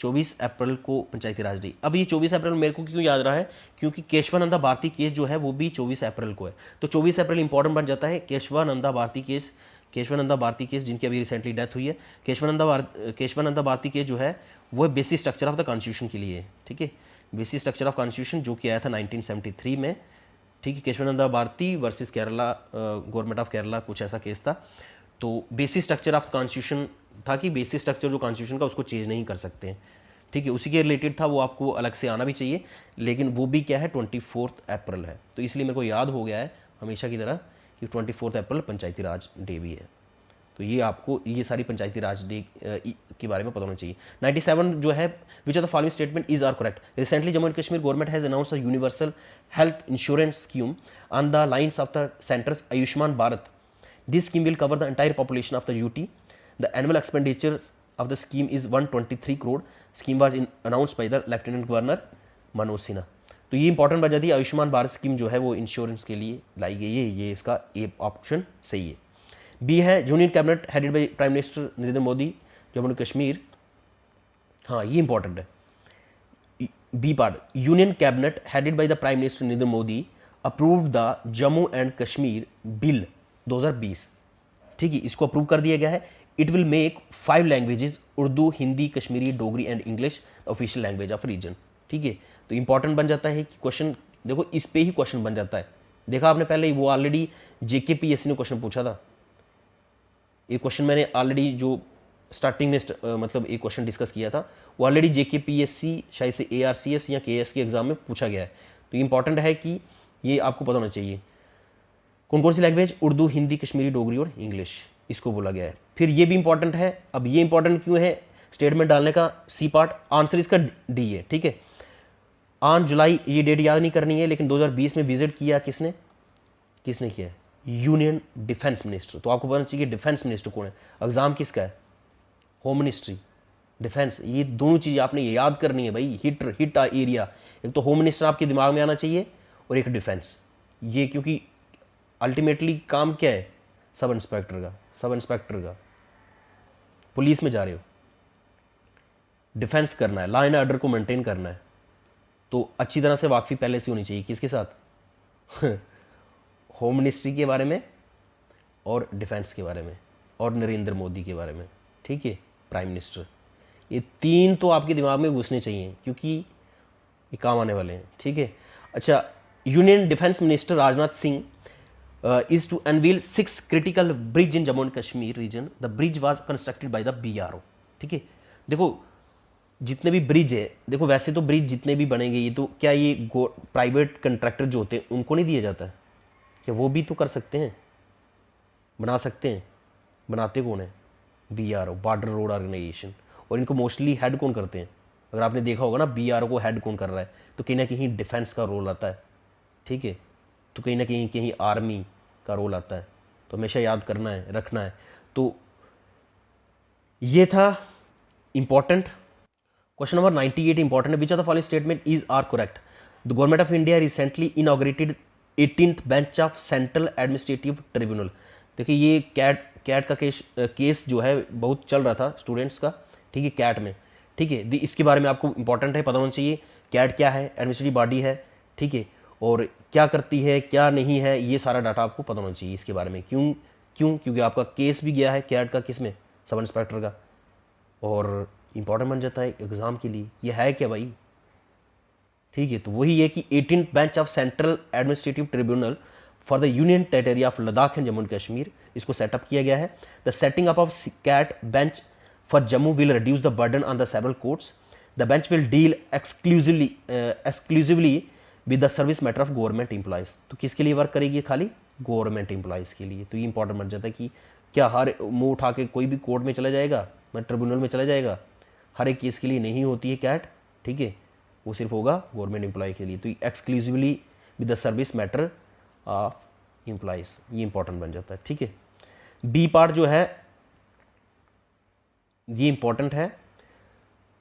24 अप्रैल को पंचायती राज डे। अब ये 24 अप्रैल मेरे को क्यों याद रहा है? क्योंकि केशवानंदा भारती केस जो है वो भी 24 अप्रैल को है, तो 24 अप्रैल इंपॉर्टेंट बन जाता है। केशवानंदा भारती केस जिनकी अभी रिसेंटली डेथ हुई है, केशवानंदा भारती केस जो है वो basic structure of the constitution के लिए है, ठीक है, बेसिक स्ट्रक्चर ऑफ कॉन्स्टिट्यूशन जो कि आया था 1973 में, ठीक है। Keshavananda Bharati versus Kerala, government of Kerala, कुछ ऐसा केस था। तो बेसिक स्ट्रक्चर ऑफ कॉन्स्टिट्यूशन था कि बेसिक स्ट्रक्चर जो कॉन्स्टिट्यूशन का उसको चेंज नहीं कर सकते हैं, ठीक है, उसी के रिलेटेड था, वो आपको अलग से आना भी चाहिए। लेकिन वो भी क्या है, 24 अप्रैल है, तो इसलिए मेरे को याद हो गया है हमेशा की तरह कि 24 अप्रैल पंचायती राज डे भी है। तो ये आपको ये सारी पंचायती राज डे के बारे में पता होना चाहिए। 97 जो है, which are the following statement is are correct. Recently Jammu and Kashmir government has announced a universal health insurance scheme on the lines of the centre's Ayushman Bharat. This scheme will cover the entire population of the UT. The annual expenditures of the scheme is 123 crore. Scheme was announced by the lieutenant governor Manoj Sinha. तो ये important बन जाती है, Ayushman Bharat scheme जो है वो insurance के लिए लाई गई है, ये इसका ए ऑप्शन सही है। बी है, union cabinet headed by prime minister Narendra Modi, Jammu and Kashmir. हाँ, ये इंपॉर्टेंट है। B part, union cabinet headed by the prime minister Narendra Modi approved the Jammu and Kashmir bill 2020, ठीक है, इसको अप्रूव कर दिया गया है। It will make 5 languages, Urdu, Hindi, Kashmiri, Dogri and English official language of region, ठीक है। तो इंपॉर्टेंट बन जाता है कि क्वेश्चन देखो, इस पे ही क्वेश्चन बन जाता है। देखा आपने पहले, वो ऑलरेडी JKPSC ने क्वेश्चन पूछा था। एक क्वेश्चन मैंने ऑलरेडी जो स्टार्टिंग में मतलब एक क्वेश्चन डिस्कस किया था, वो ऑलरेडी JKPSC शायद से ARCS या KS के एग्जाम में पूछा गया है। तो इंपॉर्टेंट है कि ये आपको पता होना चाहिए कौन कौन सी लैंग्वेज, उर्दू, हिंदी, कश्मीरी, डोगरी और इंग्लिश, इसको बोला गया है। फिर ये भी इंपॉर्टेंट है। अब ये इंपॉर्टेंट क्यों है स्टेटमेंट डालने का? सी पार्ट, आंसर इसका डी है, ठीक है। ऑन जुलाई, ये डेट याद नहीं करनी है, लेकिन 2020 में विजिट किया किसने किया? Union defence minister. तो आपको पता चाहिए डिफेंस मिनिस्टर कौन है। एग्जाम किसका है? Home ministry, defence. ये दोनों चीज़ें आपने याद करनी है भाई, हिट एरिया। एक तो होम मिनिस्टर आपके दिमाग में आना चाहिए और एक डिफेंस। ये क्योंकि अल्टीमेटली काम क्या है सब इंस्पेक्टर का पुलिस में जा रहे हो, डिफेंस करना है, लॉ एंड ऑर्डर को मेंटेन करना है, तो अच्छी तरह से वाकफी पहले से होनी चाहिए। किसके साथ? होम मिनिस्ट्री के बारे में और डिफेंस के बारे में और नरेंद्र मोदी के बारे में, ठीक है, प्राइम मिनिस्टर। ये 3 तो आपके दिमाग में घुसने चाहिए क्योंकि ये काम आने वाले हैं, ठीक है। अच्छा, union defence minister Rajnath Singh is to unveil 6 critical bridge in Jammu and Kashmir region. The bridge was constructed by the BRO, ठीक है। देखो जितने भी ब्रिज है, देखो वैसे तो ब्रिज जितने भी बनेंगे ये तो क्या ये प्राइवेट कंट्रैक्टर जो होते हैं उनको नहीं दिया जाता है क्या? वो भी तो कर सकते हैं, बना सकते हैं। बनाते कौन है? BRO, border road organisation. और इनको मोस्टली हेड कौन करते हैं? अगर आपने देखा होगा ना BRO को हेड कौन कर रहा है, तो कहीं ना कहीं डिफेंस का रोल आता है, ठीक है, तो कहीं ना कहीं आर्मी का रोल आता है। तो हमेशा याद करना है, रखना है। तो ये था इंपॉर्टेंट। क्वेश्चन नंबर 98 इंपॉर्टेंट है। Which are the following statement is are correct? The government of India recently inaugurated 18th bench of central administrative tribunal. देखिए ये कैट का केस जो है बहुत चल रहा था स्टूडेंट्स का, ठीक है, कैट में, ठीक है। इसके बारे में आपको इंपॉर्टेंट है, पता होना चाहिए कैट क्या है, एडमिनिस्ट्रेटिव बॉडी है, ठीक है, और क्या करती है क्या नहीं है, ये सारा डाटा आपको पता होना चाहिए इसके बारे में। क्योंकि आपका केस भी गया है कैट का, किस में? सब इंस्पेक्टर का। और इंपॉर्टेंट बन जाता है एग्ज़ाम के लिए। ये है क्या भाई, ठीक है। तो वही है कि 18th bench of central administrative tribunal for the union territory of Ladakh and Jammu and Kashmir, इसको सेटअप किया गया है। The setting up of CAT bench for Jammu will reduce the burden on the several courts. The bench will deal exclusively with the service matter of government employees. तो किसके लिए work करेगी, खाली government employees के लिए। तो ये इंपॉर्टेंट बन जाता है कि क्या हर मुंह उठा के कोई भी कोर्ट में चला जाएगा, मैं ट्रिब्यूनल में चला जाएगा, हर एक केस के लिए नहीं होती है कैट, ठीक है। वो सिर्फ होगा गवर्नमेंट एम्प्लॉय के लिए। तो exclusively with the service matter of employees, ये इंपॉर्टेंट बन जाता है, ठीक है। बी पार्ट जो है ये इंपॉर्टेंट है,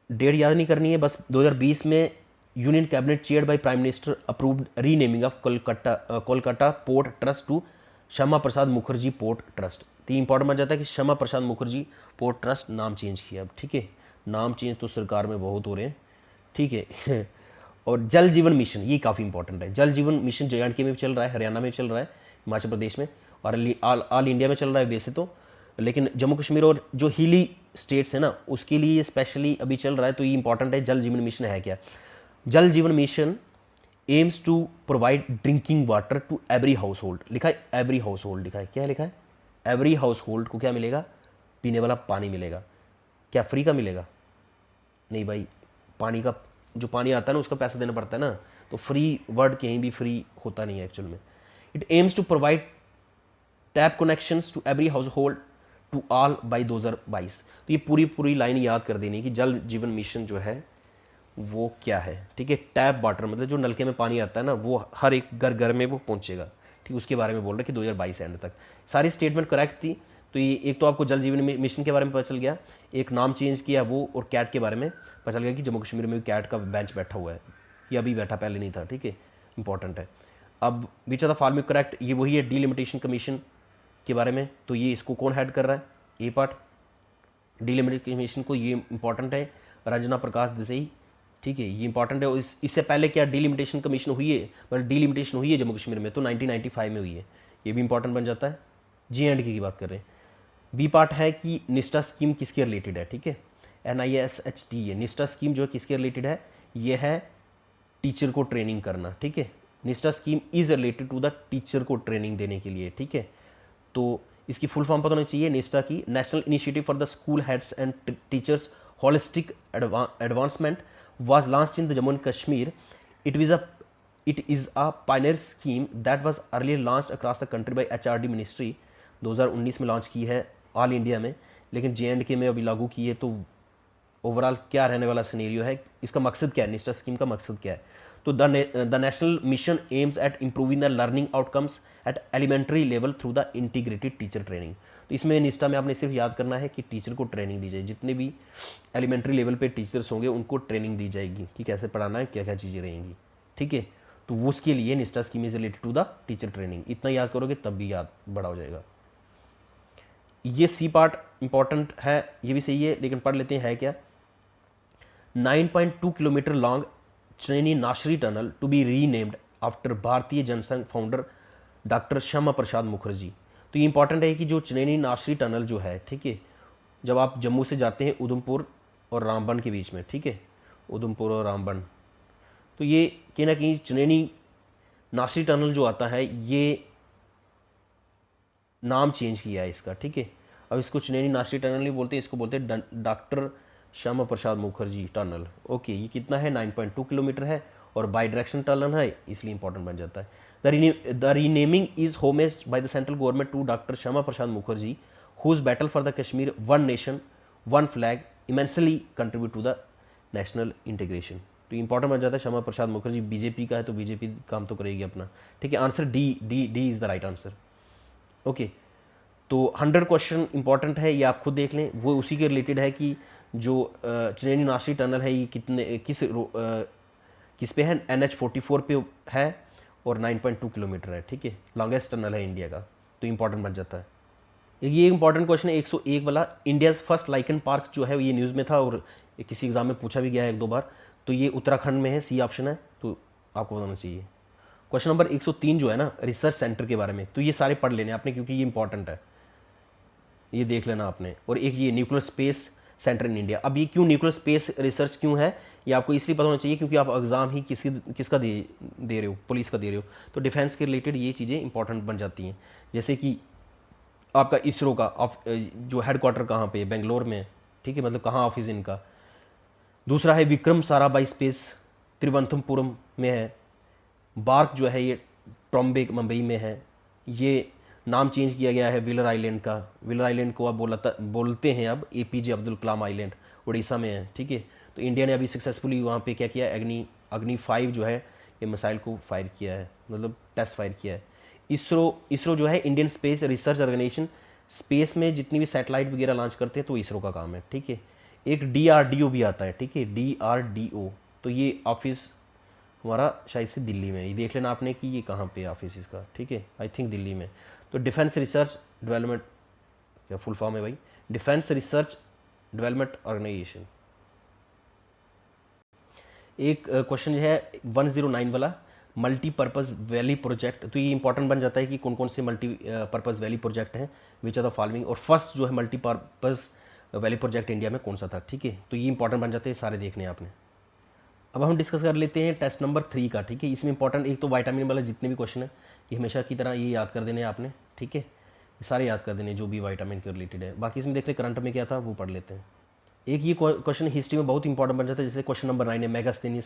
डेट याद नहीं करनी है बस। 2020 में union cabinet chaired by prime minister approved renaming of Kolkata port trust to Shyama Prasad Mukherjee port trust. तो ये इंपॉर्टेंट बन जाता है कि श्यामा प्रसाद मुखर्जी पोर्ट ट्रस्ट नाम चेंज किया अब, ठीक है। नाम चेंज तो सरकार में बहुत हो रहे हैं, ठीक है। और जल जीवन मिशन, ये काफ़ी इंपॉर्टेंट है। जल जीवन मिशन JNK में भी चल रहा है, हरियाणा में चल रहा है, हिमाचल प्रदेश में, और ऑल इंडिया में चल रहा है वैसे तो, लेकिन जम्मू कश्मीर और जो हिली स्टेट्स है ना उसके लिए स्पेशली अभी चल रहा है। तो ये इंपॉर्टेंट है। जल जीवन मिशन है क्या, Jal Jeevan mission aims to provide drinking water to every household, लिखा है एवरी हाउस होल्ड, लिखा है, क्या लिखा है, एवरी हाउस होल्ड को क्या मिलेगा, पीने वाला पानी मिलेगा। क्या फ्री का मिलेगा, नहीं भाई, पानी का जो पानी आता है ना उसका पैसा देना पड़ता है ना, तो फ्री वर्ड कहीं भी फ्री होता नहीं है एक्चुअल में। It aims to provide tap connections to every household to all by 2022। तो ये पूरी लाइन याद कर देनी कि जल जीवन मिशन जो है वो क्या है, ठीक है। टैप वाटर मतलब जो नलके में पानी आता है ना वो हर एक घर घर में वो पहुंचेगा, ठीक, उसके बारे में बोल रहे कि 2022 एंड तक। सारी स्टेटमेंट करेक्ट थी। तो ये एक तो आपको जल जीवन मिशन के बारे में पता चल गया, एक नाम चेंज किया वो, और कैट के बारे में पता चल गया कि जम्मू कश्मीर में भी कैट का बेंच बैठा हुआ है, ये अभी बैठा, पहले नहीं था, ठीक है, इंपॉर्टेंट है। अब which are the following correct, ये वही है डिलिमिटेशन कमीशन के बारे में। तो ये इसको कौन हेड कर रहा है, ए पार्ट डिलिमिटेशन कमीशन को, ये इंपॉर्टेंट है, रंजना प्रकाश देसाई, ठीक है, ये इंपॉर्टेंट है। इससे पहले क्या डिलिमिटेशन कमीशन हुई है, मतलब डिलिमिटेशन हुई है जम्मू कश्मीर में तो 1995 में हुई है, ये भी इंपॉर्टेंट बन जाता है। JNK की बात कर रहे हैं। बी पार्ट है कि निष्ठा स्कीम किसके रिलेटेड है, ठीक है, NISHT है। निष्ठा स्कीम जो है किसके रिलेटेड है, ये है टीचर को ट्रेनिंग करना, ठीक है। Nishtha scheme is related to the teacher को ट्रेनिंग देने के लिए, ठीक है। तो इसकी फुल फॉर्म पता होनी चाहिए निष्ठा की, national initiative for the school heads and teachers holistic advancement was launched in the Jammu and Kashmir. It is a pioneer scheme that was earlier launched across the country by HRD Ministry. 2019 में launch की है all India में, लेकिन JNK में अभी लागू की है। तो ओवरऑल क्या रहने वाला सिनेरियो है, इसका मकसद क्या है, निष्ठा स्कीम का मकसद क्या है। तो the national mission aims at improving the learning outcomes at elementary level through the integrated teacher training. तो इसमें निष्ठा में आपने सिर्फ याद करना है कि टीचर को ट्रेनिंग दी जाए, जितने भी एलिमेंट्री लेवल पे टीचर्स होंगे उनको ट्रेनिंग दी जाएगी कि कैसे पढ़ाना है, क्या क्या चीज़ें रहेंगी, ठीक है। तो वो उसके लिए Nishtha scheme is related to the teacher training, इतना याद करोगे तब भी याद बड़ा हो जाएगा। ये सी पार्ट इंपॉर्टेंट है, ये भी सही है, लेकिन पढ़ लेते हैं है क्या। 9.2 kilometre long Chenani Nashri tunnel to be renamed after Bharatiya Jana Sangh founder doctor Shyama Prasad Mukherjee. तो ये इंपॉर्टेंट है कि जो चनैनी नाशरी टनल जो है, ठीक है, जब आप जम्मू से जाते हैं उधमपुर और रामबन के बीच में, ठीक है, उधमपुर और रामबन, तो ये कहीं ना कहीं चनैनी नाशरी टनल जो आता है ये नाम चेंज किया है इसका, ठीक है। अब इसको चनैनी नाशरी टनल नहीं बोलते, इसको बोलते हैं doctor Shyama Prasad Mukherjee tunnel. Okay, ये कितना है, 9.2 किलोमीटर है और बाई डायरेक्शन टनल है, इसलिए इंपॉर्टेंट बन जाता है। The renaming is homaged by the central government to Dr. Shama Prasad Mukherjee, whose battle for the Kashmir, one nation, one flag, immensely contribute to the national integration. तो important बन जाता है। Shyama Prasad Mukherjee BJP का है तो बीजेपी काम तो करेगी अपना, ठीक है। Answer D is the right answer. Okay, तो 100 क्वेश्चन इंपॉर्टेंट है, ये आप खुद देख लें। वो उसी के रिलेटेड है कि जो चनैनी नाशरी टनल है ये किस पे है, NH44 पे है और 9.2 किलोमीटर है, ठीक है, लॉन्गेस्ट टनल है इंडिया का, तो इंपॉर्टेंट बन जाता है। ये इंपॉर्टेंट क्वेश्चन है 101 वाला, इंडियाज़ फर्स्ट लाइकन पार्क जो है ये न्यूज़ में था और किसी एग्जाम में पूछा भी गया है 1-2 बार। तो ये उत्तराखंड में है, सी ऑप्शन है, तो आपको बताना चाहिए। क्वेश्चन नंबर 103 जो है ना रिसर्च सेंटर के बारे में, तो ये सारे पढ़ लेने आपने क्योंकि ये इंपॉर्टेंट है, ये देख लेना आपने। और एक ये nuclear space centre in India. अब ये क्यों न्यूक्लियर स्पेस रिसर्च क्यों है, ये आपको इसलिए पता होना चाहिए क्योंकि आप एग्जाम ही किसका दे रहे हो, पुलिस का दे रहे हो, तो डिफेंस के रिलेटेड ये चीज़ें इंपॉर्टेंट बन जाती हैं। जैसे कि आपका इसरो का जो हेडक्वार्टर कहाँ पे है, बेंगलोर में है, ठीक है, मतलब कहाँ ऑफिस इनका। दूसरा है विक्रम साराभाई स्पेस, तिरुवनंतपुरम में है। बार्क जो है ये ट्रॉम्बे मुंबई में है। ये नाम चेंज किया गया है व्हीलर आइलैंड का, व्हीलर आइलैंड को अब बोलते हैं अब APJ अब्दुल कलाम आइलैंड, उड़ीसा में है, ठीक है। तो इंडिया ने अभी सक्सेसफुली वहाँ पे क्या किया, अग्नि 5 जो है ये मिसाइल को फायर किया है, मतलब टेस्ट फायर किया है। इसरो जो है Indian space research organisation, space में जितनी भी सैटेलाइट वगैरह लॉन्च करते हैं तो इसरो का काम है, ठीक है। एक DRDO भी आता है, ठीक है, DRDO, तो ये ऑफिस हमारा शायद से दिल्ली में, ये देख लेना आपने कि ये कहाँ पे ऑफिस इसका, ठीक है, आई थिंक दिल्ली में। तो डिफेंस रिसर्च डेवलपमेंट, क्या फुल फॉर्म है भाई, डिफेंस रिसर्च डेवलपमेंट ऑर्गेनाइजेशन। एक क्वेश्चन है 109 वाला, मल्टीपर्पज़ वैली प्रोजेक्ट, तो ये इंपॉर्टेंट बन जाता है कि कौन कौन से मल्टीपर्पज़ वैली प्रोजेक्ट हैं, विच आर द फॉलोइंग, और फर्स्ट जो है मल्टीपर्पज़ वैली प्रोजेक्ट इंडिया में कौन सा था, ठीक है। तो ये इंपॉर्टेंट बन जाते हैं, सारे देखने हैं आपने। अब हम डिस्कस कर लेते हैं टेस्ट नंबर 3 का, ठीक है। इसमें इंपॉर्टेंट एक तो विटामिन वाला जितने भी क्वेश्चन है ये हमेशा की तरह ये याद कर देने हैं आपने, ठीक है, ये सारे याद कर देने जो भी विटामिन के रिलेटेड है। बाकी इसमें देखते हैं करंट में क्या था वो पढ़ लेते हैं। एक ये क्वेश्चन हिस्ट्री में बहुत इंपॉर्टेंट बन जाता है, जैसे क्वेश्चन नंबर 9 है मेगास्थनीज,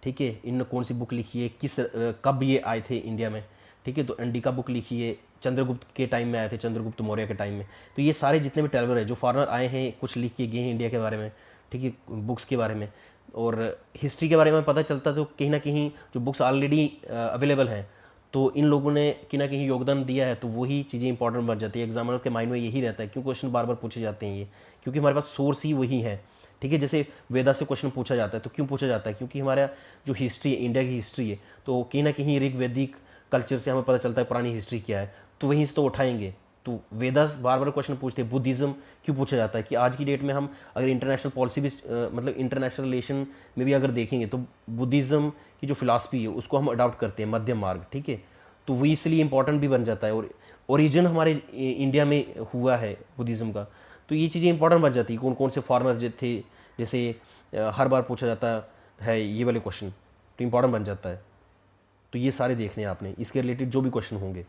ठीक है, इनने कौन सी बुक लिखी है, कब ये आए थे इंडिया में, ठीक है। तो इंडिका बुक लिखी है, चंद्रगुप्त के टाइम में आए थे, चंद्रगुप्त मौर्य के टाइम में। तो ये सारे जितने भी ट्रैवलर है जो फॉरनर आए हैं, कुछ लिख के गए हैं इंडिया के बारे में, ठीक है, बुक्स के बारे में और हिस्ट्री के बारे में पता चलता। तो कहीं ना कहीं जो बुक्स ऑलरेडी अवेलेबल हैं तो इन लोगों ने कहीं ना कहीं योगदान दिया है, तो वही चीज़ें इंपॉर्टेंट बन जाती है। एग्जामिनर के माइंड में यही रहता है, क्यों क्वेश्चन बार बार पूछे जाते हैं ये, क्योंकि हमारे पास सोर्स ही वही है, ठीक है। जैसे वेदा से क्वेश्चन पूछा जाता है, तो क्यों पूछा जाता है, क्योंकि हमारा जो हिस्ट्री है, इंडिया की हिस्ट्री है, तो कहीं ना कहीं ऋग वैदिक कल्चर से हमें पता चलता है पुरानी हिस्ट्री क्या है, तो वहीं से तो उठाएंगे। तो वेदास बार बार क्वेश्चन पूछते हैं। बुद्धिज़्म क्यों पूछा जाता है कि आज की डेट में हम अगर इंटरनेशनल पॉलिसी भी मतलब इंटरनेशनल रिलेशन में भी अगर देखेंगे तो बुद्धिज़्म की जो फिलॉसफी है उसको हम अडॉप्ट करते हैं, मध्यम मार्ग, ठीक है। तो वो इसलिए इंपॉर्टेंट भी बन जाता है, और ओरिजिन हमारे इंडिया में हुआ है बुद्धिज़्म का, तो ये चीज़ें इंपॉर्टेंट बन जाती है। कौन कौन से फॉर्मर जो थे, जैसे हर बार पूछा जाता है ये वाले क्वेश्चन, तो इंपॉर्टेंट बन जाता है। तो ये सारे देखने हैं आपने, इसके रिलेटेड जो भी क्वेश्चन होंगे।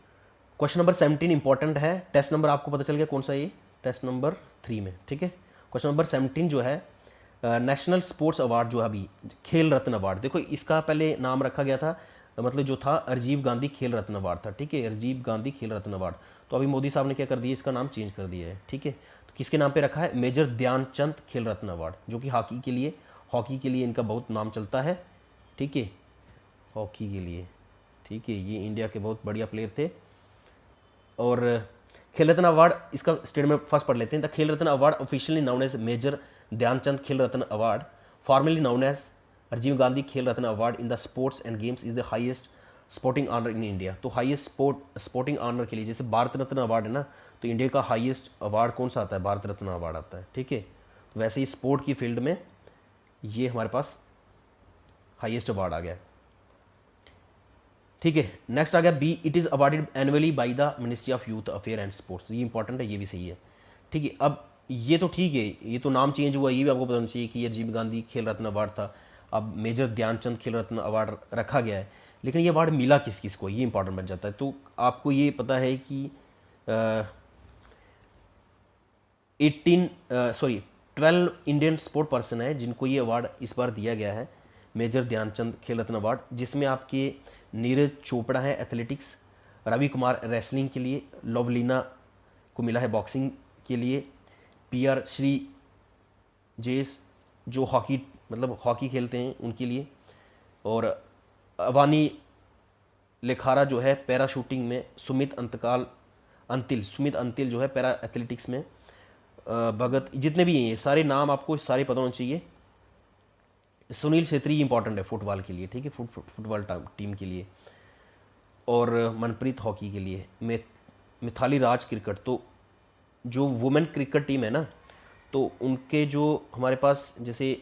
क्वेश्चन नंबर 17 इंपॉर्टेंट है, टेस्ट नंबर आपको पता चल गया कौन सा, ये टेस्ट नंबर 3 में, ठीक है। क्वेश्चन नंबर 17 जो है नेशनल स्पोर्ट्स अवार्ड जो है अभी खेल रत्न अवार्ड, देखो इसका पहले नाम रखा गया था, मतलब जो था राजीव गांधी खेल रत्न अवार्ड था, ठीक है, राजीव गांधी खेल रत्न अवार्ड। तो अभी मोदी साहब ने क्या कर दिया, इसका नाम चेंज कर दिया है, ठीक है। तो किसके नाम पे रखा है, मेजर ध्यानचंद खेल रत्न अवार्ड, जो कि हॉकी के लिए इनका बहुत नाम चलता है, ठीक है, हॉकी के लिए, ठीक है, ये इंडिया के बहुत बढ़िया प्लेयर थे। और खेल रत्न अवार्ड, इसका स्टेटमेंट फर्स्ट पढ़ लेते हैं। The Khel Ratna award officially known as major Dhyanchand Khel Ratna award, formerly known as Rajiv Gandhi Khel Ratna award in the sports and games, is the highest sporting honour in India. तो हाईएस्ट स्पोर्टिंग ऑनर के लिए, जैसे भारत रत्न अवार्ड है ना, तो इंडिया का हाईएस्ट अवार्ड कौन सा आता है, भारत रत्न अवार्ड आता है, ठीक है। तो वैसे ही स्पोर्ट की फील्ड में ये हमारे पास हाईएस्ट अवार्ड आ गया, ठीक है। नेक्स्ट आ गया B, it is awarded annually by the ministry of youth affair and sports, ये इंपॉर्टेंट है, ये भी सही है, ठीक है। अब ये तो ठीक है, ये तो नाम चेंज हुआ, ये भी आपको बताना चाहिए कि ये राजीव गांधी खेल रत्न अवार्ड था, अब मेजर ध्यानचंद खेल रत्न अवार्ड रखा गया है, लेकिन ये अवार्ड मिला किस किस को, ये इंपॉर्टेंट बन जाता है। तो आपको ये पता है कि 12 इंडियन स्पोर्ट पर्सन है जिनको ये अवार्ड इस बार दिया गया है, मेजर ध्यानचंद खेल रत्न अवार्ड, जिसमें आपके नीरज चोपड़ा है एथलेटिक्स, रवि कुमार रेसलिंग के लिए, लवलीना को मिला है बॉक्सिंग के लिए, PR श्री जेस जो हॉकी खेलते हैं उनके लिए, और अवानी लेखारा जो है पैरा शूटिंग में, सुमित अंतिल जो है पैरा एथलेटिक्स में, भगत, जितने भी हैं ये सारे नाम आपको सारे पता होने चाहिए। सुनील छेत्री इंपॉर्टेंट है फुटबॉल के लिए, ठीक है, फुटबॉल टीम के लिए, और मनप्रीत हॉकी के लिए, मिथाली राज क्रिकेट, तो जो वुमेन क्रिकेट टीम है ना, तो उनके जो हमारे पास जैसे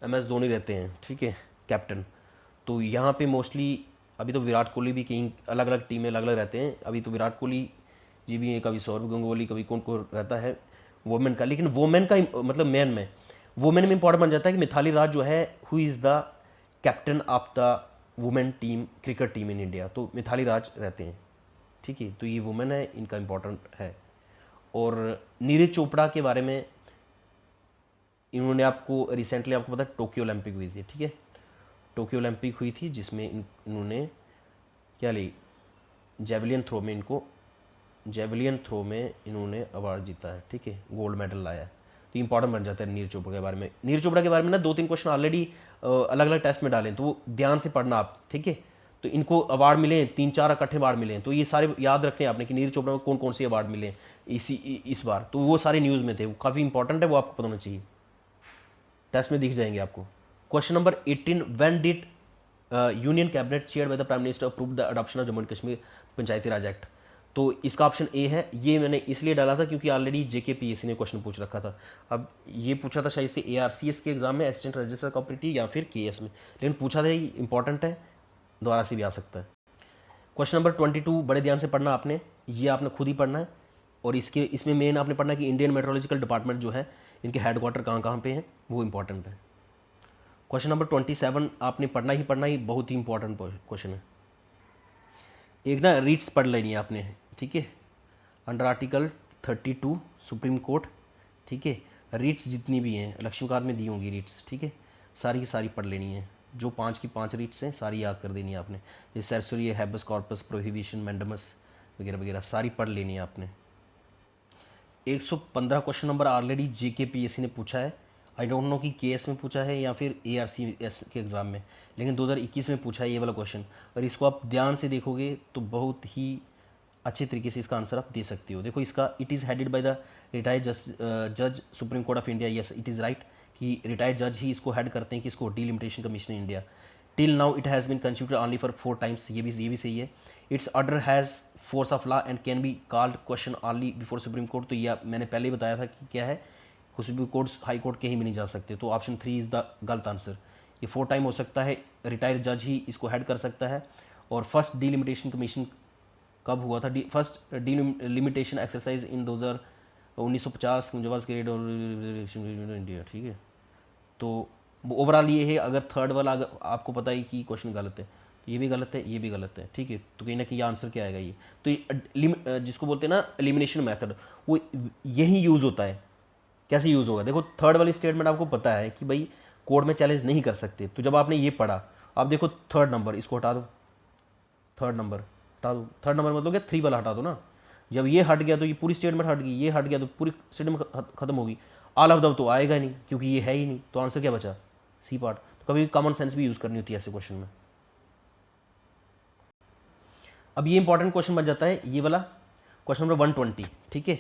MS धोनी रहते हैं, ठीक है, कैप्टन, तो यहाँ पे मोस्टली अभी तो विराट कोहली भी कहीं अलग अलग टीमें अलग अलग रहते हैं, अभी तो विराट कोहली जी भी हैं, कभी सौरभ गंगोली, कभी कौन को रहता है, वुमेन का, लेकिन वुमेन का मतलब मैन में, वुमेन में इंपॉर्टेंट बन जाता है कि मिथाली राज जो है who is the captain of the women team cricket team in India, तो मिथाली राज रहते हैं, ठीक है। तो ये वुमेन है, इनका इंपॉर्टेंट है। और नीरज चोपड़ा के बारे में इन्होंने आपको रिसेंटली आपको पता है टोक्यो ओलंपिक हुई थी, ठीक है, टोक्यो ओलंपिक हुई थी जिसमें इन्होंने क्या ली, जेवलियन थ्रो में, जेवलियन थ्रो में इन्होंने अवार्ड जीता है, ठीक है, गोल्ड मेडल लाया है। तो इंपॉर्टेंट बन जाता है नीरज चोपड़ा के बारे में। नीरज चोपड़ा के बारे में ना 2-3 क्वेश्चन ऑलरेडी अलग अलग टेस्ट में डाले, तो वो ध्यान से पढ़ना आप, ठीक है। तो इनको अवार्ड मिले 3-4 इकट्ठे अवार्ड मिले, तो ये सारे याद रखें आपने कि नीरज चोपड़ा को कौन कौन से अवार्ड मिले इस बार, तो वो सारे न्यूज़ में थे, वो काफ़ी इंपॉर्टेंट है, वो आपको पता होना चाहिए, टेस्ट में दिख जाएंगे आपको। Question number 18, when did union cabinet chair by the prime minister approve the adoption of Jammu and Kashmir Panchayati Raj act. तो इसका ऑप्शन ए है। ये मैंने इसलिए डाला था क्योंकि ऑलरेडी जेकेपीएससी ने क्वेश्चन पूछ रखा था। अब ये पूछा था शायद से एआरसीएस के एग्जाम में, असिस्टेंट रजिस्ट्रार कॉपरेटिव, या फिर केएस में, लेकिन पूछा था, ये इंपॉर्टेंट है, दोबारा से भी आ सकता है। क्वेश्चन नंबर 22 बड़े ध्यान से पढ़ना आपने, ये आपने खुद ही पढ़ना है, और इसमें मेन आपने पढ़ना है कि इंडियन मेट्रोलॉजिकल डिपार्टमेंट जो है, इनके हेडक्वार्टर कहाँ कहाँ पे हैं, वो इंपॉर्टेंट है। क्वेश्चन नंबर 27 आपने पढ़ना ही पढ़ना ही, बहुत ही इंपॉर्टेंट क्वेश्चन है। एक ना रीट्स पढ़ लेनी है आपने, ठीक है, अंडर आर्टिकल 32 सुप्रीम कोर्ट, ठीक है, रीट्स जितनी भी हैं लक्ष्मीकांत में दी होंगी रीट्स, ठीक है, सारी की सारी पढ़ लेनी है। जो 5 की 5 रीट्स हैं सारी याद कर देनी है आपने, जैसे सेरेसरी, हैबस कॉर्पस, प्रोहिबिशन, मैंडमस वगैरह वगैरह सारी पढ़ लेनी है आपने। 115 क्वेश्चन नंबर ऑलरेडी जेकेपीएससी ने पूछा है, आई डोंट नो कि केएस में पूछा है या फिर एआरसीएस के एग्ज़ाम में, लेकिन 2021 में पूछा है ये वाला क्वेश्चन, और इसको आप ध्यान से देखोगे तो बहुत ही अच्छे तरीके से इसका आंसर आप दे सकते हो। देखो इसका, it is headed by the retired जज Supreme Court of India, yes it is right, कि रिटायर्ड जज ही इसको हेड करते हैं, कि इसको delimitation commission India. Till now it has been considered only for 4 times, ये भी सही है। Its order has force of law and can be called question only before Supreme Court, तो ये मैंने पहले ही बताया था कि क्या है, सुप्रीम कोर्ट हाई कोर्ट कहीं भी नहीं जा सकते, तो ऑप्शन 3 इज़ द गलत आंसर। ये 4 टाइम हो सकता है, रिटायर्ड जज ही इसको हेड कर सकता है। और फर्स्ट डिलिमिटेशन कमीशन कब हुआ था, फर्स्ट डिलिमिटेशन एक्सरसाइज इन 1950 मुजवाज के इंडिया, ठीक है। तो ओवरऑल ये है, अगर थर्ड वाला अगर आपको पता है कि क्वेश्चन गलत है, तो ये भी गलत है, ये भी गलत है, ठीक है, तो कहीं ना कहीं आंसर क्या आएगा ये, तो ये जिसको बोलते हैं ना एलिमिनेशन मेथड, वो यही यूज़ होता है। कैसे यूज़ होगा, देखो थर्ड वाली स्टेटमेंट आपको पता है कि भाई कोर्ट में चैलेंज नहीं कर सकते, तो जब आपने ये पढ़ा, आप देखो थर्ड नंबर इसको हटा दो, थर्ड नंबर हटा दो, थर्ड नंबर मतलब क्या 3 वाला हटा दो ना, जब ये हट गया तो ये पूरी स्टेटमेंट हट गई, ये हट गया तो पूरी स्टेटमेंट खत्म होगी, ऑल ऑफ द तो आएगा नहीं क्योंकि ये है ही नहीं, तो आंसर क्या बचा, सी पार्ट। तो कभी कॉमन सेंस भी यूज़ करनी होती है ऐसे क्वेश्चन में। अब ये इंपॉर्टेंट क्वेश्चन बन जाता है ये वाला, क्वेश्चन नंबर 120, ठीक है।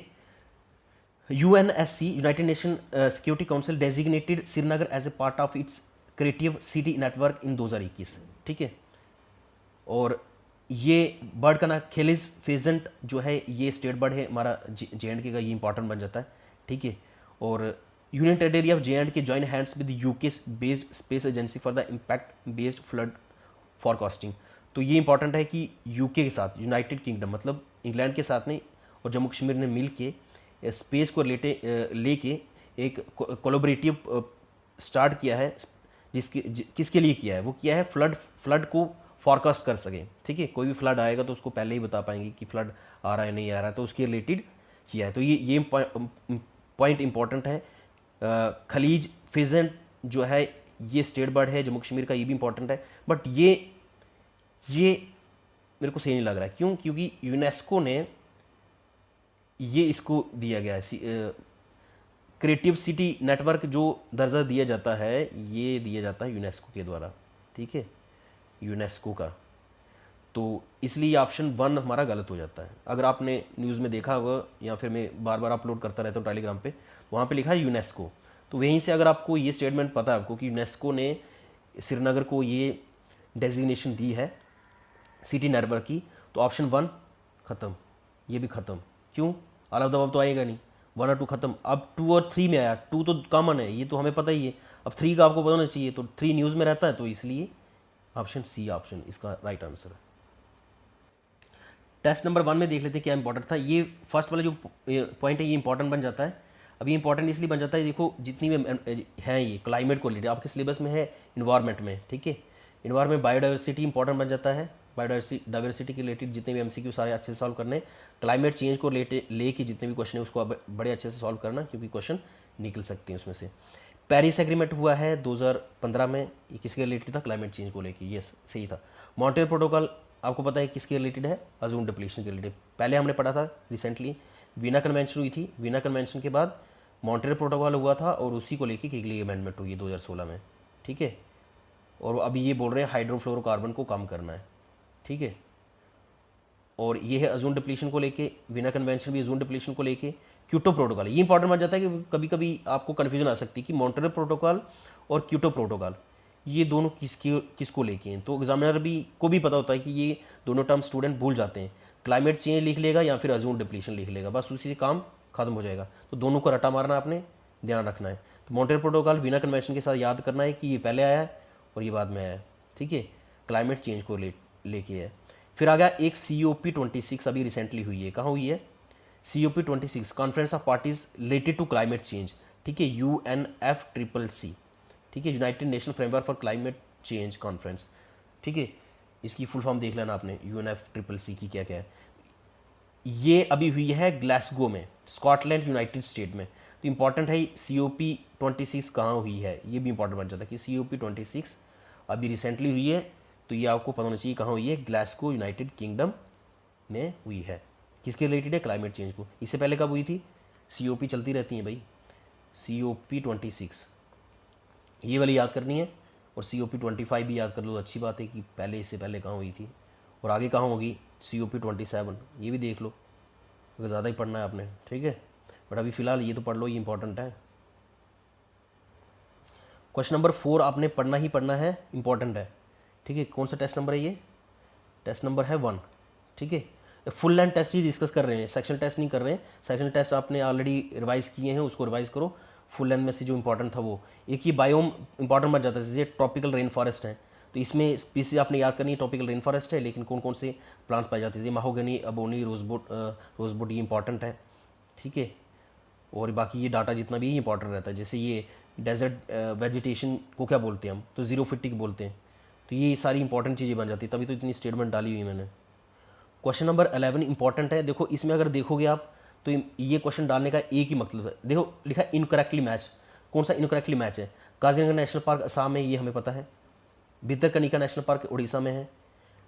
UNSC, united nation security council, designated Srinagar as a part of its creative city network in 2021, ठीक है। और ये बर्ड का ना खेलिस फेजेंट जो है, ये स्टेट बर्ड है हमारा जे.एंड.के का, ये इंपॉर्टेंट बन जाता है, ठीक है। और union territory of J&K join hands with UK based space agency for the impact based flood forecasting. तो ये इंपॉर्टेंट है कि यूके के साथ, यूनाइटेड किंगडम मतलब इंग्लैंड के साथ नहीं, और जम्मू कश्मीर ने मिल के स्पेस को लेके एक कोलैबोरेटिव स्टार्ट किया है, किसके लिए किया है, वो किया है फ्लड को फॉरकास्ट कर सके, ठीक है। कोई भी फ्लड आएगा तो उसको पहले ही बता पाएंगे कि फ्लड आ रहा है नहीं आ रहा है, तो उसके रिलेटेड किया है। तो ये पॉइंट इंपॉर्टेंट है। खलीज फिजेंट जो है ये स्टेट बर्ड है जम्मू कश्मीर का, ये भी इंपॉर्टेंट है, बट ये मेरे को सही नहीं लग रहा है। क्यों? क्योंकि यूनेस्को ने ये इसको दिया गया है, क्रिएटिव सिटी नेटवर्क जो दर्जा दिया जाता है, ये दिया जाता है यूनेस्को के द्वारा, ठीक है, यूनेस्को का। तो इसलिए ऑप्शन 1 हमारा गलत हो जाता है। अगर आपने न्यूज़ में देखा होगा, या फिर मैं बार बार अपलोड करता रहता हूँ टेलीग्राम पे, वहाँ पे लिखा है यूनेस्को, तो वहीं से अगर आपको ये स्टेटमेंट पता है आपको कि यूनेस्को ने श्रीनगर को ये डेजिग्नेशन दी है सिटी नेटवर्क की, तो ऑप्शन 1 ख़त्म, ये भी ख़त्म। क्यों? ऑल ऑफ द अबव तो आएगा नहीं, 1 और 2 ख़त्म। अब 2 और 3 में आया, 2 तो कॉमन है, ये तो हमें पता ही है, अब 3 का आपको पता होना चाहिए, तो 3 न्यूज़ में रहता है, तो इसलिए ऑप्शन सी ऑप्शन इसका राइट आंसर है। टेस्ट नंबर 1 में देख लेते हैं क्या इंपॉर्टेंट था। ये फर्स्ट वाला जो पॉइंट है ये इंपॉर्टेंट बन जाता है। अब ये इंपॉर्टेंट इसलिए बन जाता है, देखो जितनी भी हैं ये क्लाइमेट को रिलेटेड आपके सिलेबस में है, इन्वायरमेंट में, ठीक है, इन्वायरमेंट बायोडाइवर्सिटी इंपॉर्टेंट बन जाता है, बायोडाइवर्सिटी के रिलेटेड जितने भी एमसीक्यू सारे अच्छे से सॉल्व करने, क्लाइमेट चेंज को लेके जितने भी क्वेश्चन है उसको बड़े अच्छे से सॉल्व करना, क्योंकि क्वेश्चन निकल सकते हैं उसमें से। पेरिस एग्रीमेंट हुआ है 2015 में, ये किसके रिलेटेड था, क्लाइमेट चेंज को लेके, ये सही था। मॉन्ट्रियल प्रोटोकॉल आपको पता है किसके रिलेटेड है, ओजोन डिप्लीशन के रिलेटेड, पहले हमने पढ़ा था रिसेंटली, वीना कन्वेंशन हुई थी, वीना कन्वेंशन के बाद मॉन्ट्रियल प्रोटोकॉल हुआ था और उसी को लेके किगली अमेंडमेंट हुई है 2016 में, ठीक है। और अभी ये बोल रहे हैं हाइड्रोफ्लोरोकार्बन को कम करना है, ठीक है। और ये है ओजोन डिप्लीशन को लेके, वीना कन्वेंशन भी ओजोन डिप्लीशन को लेके। क्योटो प्रोटोकॉल, ये इंपॉर्टेंट बन जाता है कि कभी कभी आपको कन्फ्यूजन आ सकती है कि मॉन्ट्रियल प्रोटोकॉल और क्योटो प्रोटोकॉल ये दोनों किसको लेके हैं, तो एग्जामिनर को भी पता होता है कि ये दोनों टर्म स्टूडेंट भूल जाते हैं, क्लाइमेट चेंज लिख लेगा या फिर ओजोन डिप्लीशन लिख लेगा, बस उसी से काम खत्म हो जाएगा। तो दोनों को रटा मारना आपने ध्यान रखना है। तो मॉन्ट्रियल प्रोटोकॉल वीना कन्वेंशन के साथ याद करना है कि ये पहले आया है और ये बाद में आया है, ठीक है, क्लाइमेट चेंज को लेके है। फिर आ गया एक COP26, अभी रिसेंटली हुई है, कहाँ हुई है, COP26 conference of parties related to climate change, ठीक है, UNFCCC, ठीक है, united nation framework for climate change conference, ठीक है, इसकी फुल फॉर्म देख लेना आपने, UNFCCC की क्या क्या है। ये अभी हुई है ग्लासगो में, स्कॉटलैंड, यूनाइटेड स्टेट में। तो इंपॉर्टेंट है COP26 कहाँ हुई है, ये भी इंपॉर्टेंट बन जाता है कि COP26 अभी रिसेंटली हुई है, तो ये आपको पता होना चाहिए कहाँ हुई है, ग्लासगो यूनाइटेड किंगडम में हुई है। किसके रिलेटेड है, क्लाइमेट चेंज को। इससे पहले कब हुई थी, COP चलती रहती है भाई, COP26 ये वाली याद करनी है, और COP25 भी याद कर लो, अच्छी बात है कि पहले, इससे पहले कहाँ हुई थी और आगे कहाँ होगी, COP27 ये भी देख लो, अगर ज़्यादा ही पढ़ना है आपने, ठीक है। बट अभी फ़िलहाल ये तो पढ़ लो, ये इंपॉर्टेंट है। क्वेश्चन नंबर 4 आपने पढ़ना ही पढ़ना है, इंपॉर्टेंट है, ठीक है। कौन सा टेस्ट नंबर है ये, टेस्ट नंबर है 1, ठीक है। फुल लेंथ टेस्ट ही डिस्कस कर रहे हैं, सेक्शन टेस्ट नहीं कर रहे हैं, सेक्शन टेस्ट आपने ऑलरेडी रिवाइज किए हैं, उसको रिवाइज करो। फुल लेंथ में से जो इंपॉर्टेंट था वो, एक ये बायोम इंपॉर्टेंट बन जाता है, जैसे ट्रॉपिकल रेन फॉरेस्ट है, तो इसमें स्पीसीज आपने याद करनी है, ट्रॉपिकल रेन फॉरेस्ट है, लेकिन कौन कौन से प्लांट्स पाए जाते हैं, महोगनी, अबोनी, रोजबुड ये इंपॉर्टेंट है, ठीक है। और बाकी ये डाटा जितना भी इंपॉर्टेंट रहता है, जैसे ये डेजर्ट वेजिटेशन को क्या बोलते हैं हम, तो जीरोफिटिक बोलते हैं, तो ये सारी इंपॉर्टेंट चीज़ें बन जाती है, तभी तो इतनी स्टेटमेंट डाली हुई मैंने। क्वेश्चन नंबर 11 इंपॉर्टेंट है, देखो इसमें अगर देखोगे आप तो ये क्वेश्चन डालने का एक ही मतलब है, देखो लिखा है इनकरेक्टली मैच, कौन सा इनकरेक्टली मैच है, काजीरंगा नेशनल पार्क असम में, ये हमें पता है, भितरकनिका नेशनल पार्क उड़ीसा में है,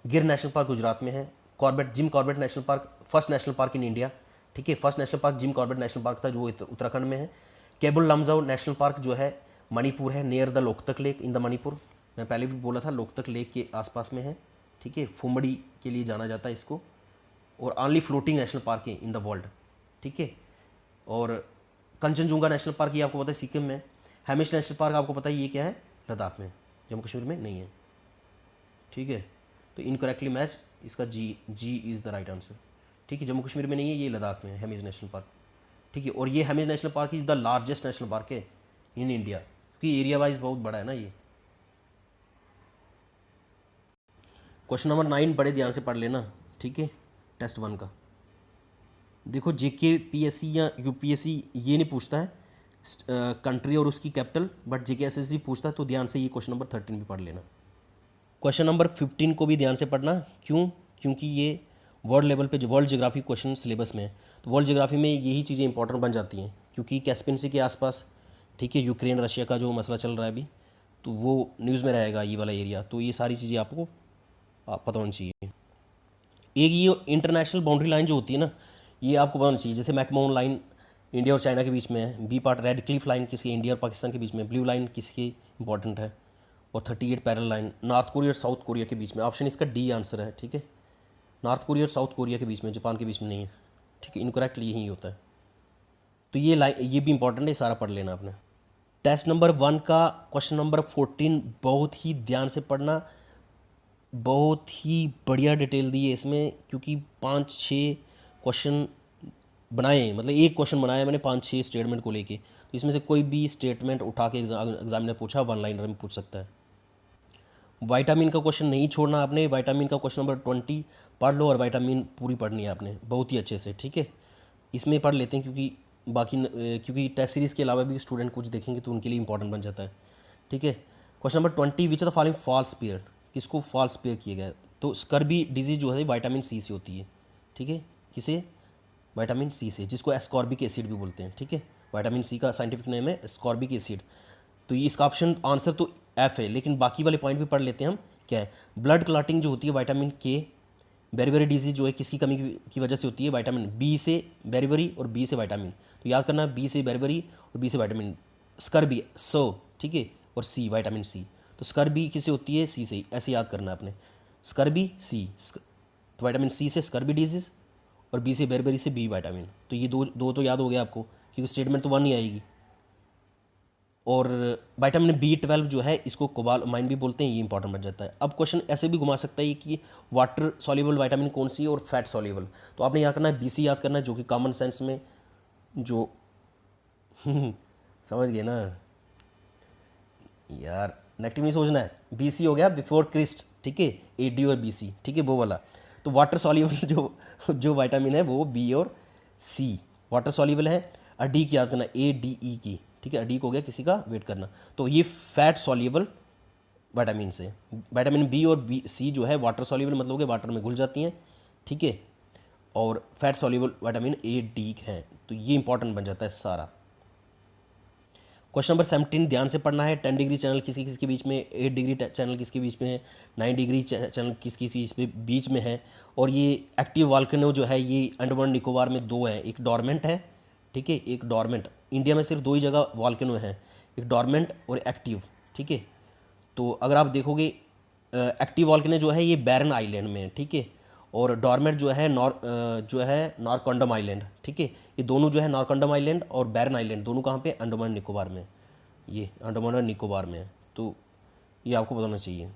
गिर नेशनल पार्क गुजरात में है, Jim Corbett national park first national park इन इंडिया, ठीक है, first national park Jim Corbett national park था जो उत्तराखंड में है। केबुल लमजाओ नेशनल पार्क जो है मणिपुर है, near the Loktak lake in the Manipur, मैं पहले भी बोला था लोकतक लेक के आसपास में है, ठीक है, फुमड़ी के लिए जाना जाता है इसको, और ओनली फ्लोटिंग नेशनल पार्क है इन द वर्ल्ड, ठीक है। और कंचनजुंगा नेशनल पार्क ये आपको पता है सिक्किम में, हेमिश नेशनल पार्क आपको पता है ये क्या है, लद्दाख में, जम्मू कश्मीर में नहीं है, ठीक है। तो इनकरेक्टली मैच इसका जी इज़ द राइट आंसर, ठीक है, जम्मू कश्मीर में नहीं है, ये लद्दाख में है हेमिज नेशनल पार्क, ठीक है। और ये Hemis national park is the largest national park है इन इंडिया, क्योंकि एरिया वाइज बहुत बड़ा है ना ये। क्वेश्चन नंबर 9 बड़े ध्यान से पढ़ लेना, ठीक है, टेस्ट 1 का। देखो JK PSC या UPSC ये नहीं पूछता है कंट्री और उसकी कैपिटल, बट JK SSC पूछता है, तो ध्यान से ये क्वेश्चन नंबर 13 भी पढ़ लेना। क्वेश्चन नंबर 15 को भी ध्यान से पढ़ना, क्यों, क्योंकि ये वर्ल्ड लेवल पे वर्ल्ड ज्योग्राफी क्वेश्चन सिलेबस में है, तो वर्ल्ड ज्योग्राफी में यही चीज़ें इंपॉर्टेंट बन जाती हैं, क्योंकि कैस्पियन सी के आसपास, ठीक है, यूक्रेन रशिया का जो मसला चल रहा है अभी, तो वो न्यूज़ में रहेगा ये वाला एरिया, तो ये सारी चीज़ें आपको पता होनी चाहिए। एक ये इंटरनेशनल बाउंड्री लाइन जो होती है ना, ये आपको पता होना चाहिए, जैसे मैकमोहन लाइन इंडिया और चाइना के बीच में है, B part Radcliffe line किसकी, इंडिया और पाकिस्तान के बीच में, ब्लू लाइन किसकी इंपॉर्टेंट है, और 38 पैरेलल लाइन नॉर्थ कोरिया और साउथ कोरिया के बीच में, ऑप्शन इसका डी आंसर है, ठीक है, नॉर्थ कोरिया और साउथ कोरिया के बीच में, जापान के बीच में नहीं है, ठीक है, इनकरेक्ट यही होता है। तो ये लाइन ये भी इंपॉर्टेंट है, सारा पढ़ लेना आपने। टेस्ट नंबर 1 का क्वेश्चन नंबर 14 बहुत ही ध्यान से पढ़ना, बहुत ही बढ़िया डिटेल दी है इसमें, क्योंकि 5-6 क्वेश्चन बनाए, मतलब एक क्वेश्चन बनाया मैंने 5-6 स्टेटमेंट को लेके, तो इसमें से कोई भी स्टेटमेंट उठा के एग्जामिनर पूछा 1 लाइनर में पूछ सकता है। विटामिन का क्वेश्चन नहीं छोड़ना आपने, विटामिन का क्वेश्चन नंबर 20 पढ़ लो, और विटामिन पूरी पढ़नी है आपने बहुत ही अच्छे से, ठीक है। इसमें पढ़ लेते हैं क्योंकि बाकी क्योंकि टेस्ट सीरीज़ के अलावा भी स्टूडेंट कुछ देखेंगे तो उनके लिए इंपॉर्टेंट बन जाता है। ठीक है, question number 20, which of the following false pair, किसको फॉल्स पेयर किया गया है? तो स्कर्बी डिजीज जो है विटामिन सी से होती है। ठीक है, किसे? विटामिन सी से, जिसको एस्कॉर्बिक एसिड भी बोलते हैं। ठीक है, विटामिन सी का साइंटिफिक नेम है एस्कॉर्बिक एसिड। तो ये इसका ऑप्शन आंसर तो एफ है, लेकिन बाकी वाले पॉइंट भी पढ़ लेते हैं हम। क्या है? ब्लड क्लॉटिंग जो होती है विटामिन के, बेरीबेरी डिजीज जो है किसकी कमी की वजह से होती है? विटामिन बी से बेरीबेरी और बी से विटामिन। तो याद करना, बी से बेरीबेरी और बी से विटामिन। स्कर्बी सो, ठीक है, और सी विटामिन सी। तो स्कर्बी किससे होती है? सी से, ऐसे याद करना है आपने, स्कर्बी सी। तो विटामिन सी से स्कर्बी डिजीज और बी से बेरीबेरी से बी विटामिन। तो ये दो दो तो याद हो गया आपको, क्योंकि स्टेटमेंट तो वन ही आएगी। और विटामिन B12 जो है इसको कोबालामाइन भी बोलते हैं, ये इंपॉर्टेंट बन जाता है। अब क्वेश्चन ऐसे भी घुमा सकता है कि वाटर सॉल्युबल विटामिन कौन सी है और फैट सॉल्युबल। तो आपने याद करना है BC याद करना है, जो कि कॉमन सेंस में जो समझ गए ना यार, नेगेटिव नहीं सोचना है। BC हो गया बिफोर क्रिस्ट, ठीक है, AD और BC, ठीक है, वो वाला। तो वाटर सॉल्युबल जो विटामिन है वो B और C वाटर सॉल्युबल है। डी की याद करना, ADE की, ठीक है, डी को हो गया किसी का वेट करना। तो ये फैट सॉल्युबल विटामिन से, विटामिन बी और सी जो है वाटर सॉल्युबल, मतलब कि वाटर में घुल जाती हैं। ठीक है, और फैट सॉल्युबल विटामिन AD है। तो ये इंपॉर्टेंट बन जाता है सारा। क्वेश्चन नंबर 17 ध्यान से पढ़ना है। 10 डिग्री चैनल किसी किसके बीच में, 8 डिग्री चैनल किसके बीच में है, 9 डिग्री चैनल किसकी बीच में है। और ये एक्टिव वॉल्केनो जो है ये अंडमान निकोबार में दो है, एक डॉर्मेंट है, ठीक है, एक डॉर्मेंट। इंडिया में सिर्फ दो ही जगह वॉल्केनो है, एक डॉर्मेंट और एक्टिव। ठीक है, तो अगर आप देखोगे एक्टिव वॉल्केनो जो है ये बैरन आइलैंड में है, ठीक है, और डॉर्मेंट जो है नॉरकॉन्डम आइलैंड। ठीक है, ये दोनों जो है नॉरकॉन्डम आइलैंड और बैरन आइलैंड दोनों कहाँ पे? अंडमान निकोबार में। ये अंडमान और निकोबार में है, तो ये आपको बताना चाहिए।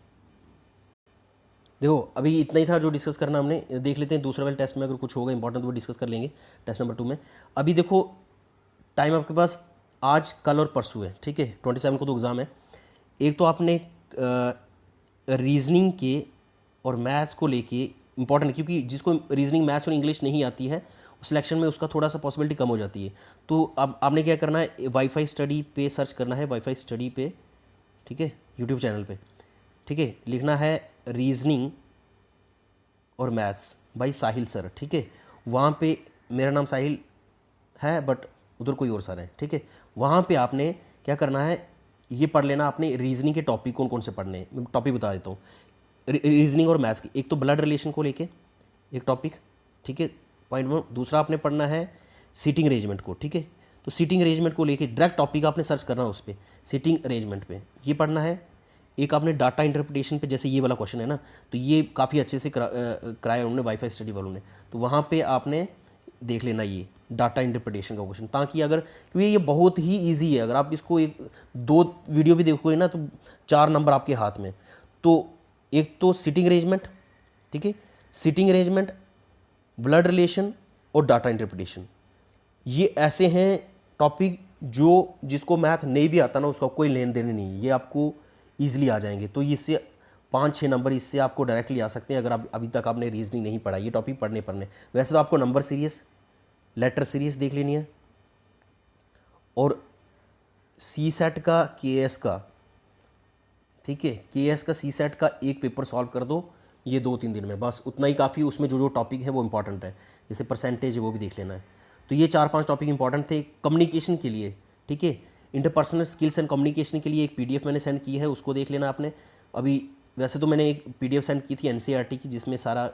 देखो अभी इतना ही था जो डिस्कस करना हमने। देख लेते हैं दूसरे वाले टेस्ट में अगर कुछ होगा इंपॉर्टेंट तो वो डिस्कस कर लेंगे टेस्ट नंबर 2 में। अभी देखो टाइम आपके पास आज, कल और परसों है, ठीक है, 27 को तो एग्ज़ाम है। एक तो आपने रीजनिंग के और मैथ्स को लेके इंपॉर्टेंट, क्योंकि जिसको रीजनिंग मैथ्स और इंग्लिश नहीं आती है सिलेक्शन में उसका थोड़ा सा पॉसिबिलिटी कम हो जाती है। तो अब आपने क्या करना है, वाईफाई स्टडी पे सर्च करना है, वाईफाई स्टडी पे, ठीक है, यूट्यूब चैनल पे, ठीक है, लिखना है रीजनिंग और मैथ्स बाई साहिल सर। ठीक है, वहाँ पे मेरा नाम साहिल है बट उधर कोई और सर है, ठीक है। वहाँ पे आपने क्या करना है, ये पढ़ लेना आपने रीजनिंग के टॉपिक कौन कौन से पढ़ने हैं। टॉपिक बता देता हूँ रीजनिंग और मैथ्स की। एक तो ब्लड रिलेशन को लेके एक टॉपिक, ठीक है, पॉइंट 1। दूसरा आपने पढ़ना है सीटिंग अरेंजमेंट को, ठीक है। तो सीटिंग अरेंजमेंट को लेके डायरेक्ट टॉपिक आपने सर्च करना है उस पर, सीटिंग अरेंजमेंट पे ये पढ़ना है। एक आपने डाटा इंटरप्रिटेशन पे, जैसे ये वाला क्वेश्चन है ना, तो ये काफ़ी अच्छे से कराया उन्होंने वाईफाई स्टडी वालों ने, तो वहाँ पे आपने देख लेना ये डाटा इंटरप्रिटेशन का क्वेश्चन, ताकि अगर, क्योंकि ये बहुत ही इजी है, अगर आप इसको एक दो वीडियो भी देखोगे ना तो 4 नंबर आपके हाथ में। तो एक तो सिटिंग अरेंजमेंट, ठीक है, सिटिंग अरेंजमेंट, ब्लड रिलेशन और डाटा इंटरप्रिटेशन, ये ऐसे हैं टॉपिक जो जिसको मैथ नहीं भी आता ना उसका कोई लेन देन नहीं, ये आपको ईजिली आ जाएंगे। तो इससे 5-6 नंबर इससे आपको डायरेक्टली आ सकते हैं अगर आप अभी तक आपने रीजनिंग नहीं पढ़ा। ये टॉपिक पढ़ने वैसे तो आपको नंबर सीरीज, लेटर सीरीज देख लेनी है, और CSET का, KS का, ठीक है, KS का CSET का एक पेपर सॉल्व कर दो ये 2-3 दिन में, बस उतना ही काफ़ी। उसमें जो जो टॉपिक है वो इंपॉर्टेंट है, जैसे परसेंटेज है वो भी देख लेना है। तो ये 4-5 टॉपिक इंपॉर्टेंट थे कम्युनिकेशन के लिए, ठीक है। इंटरपर्सनल स्किल्स एंड कम्युनिकेशन के लिए एक PDF मैंने सेंड की है, उसको देख लेना आपने। अभी वैसे तो मैंने एक PDF सेंड की थी NCERT की जिसमें सारा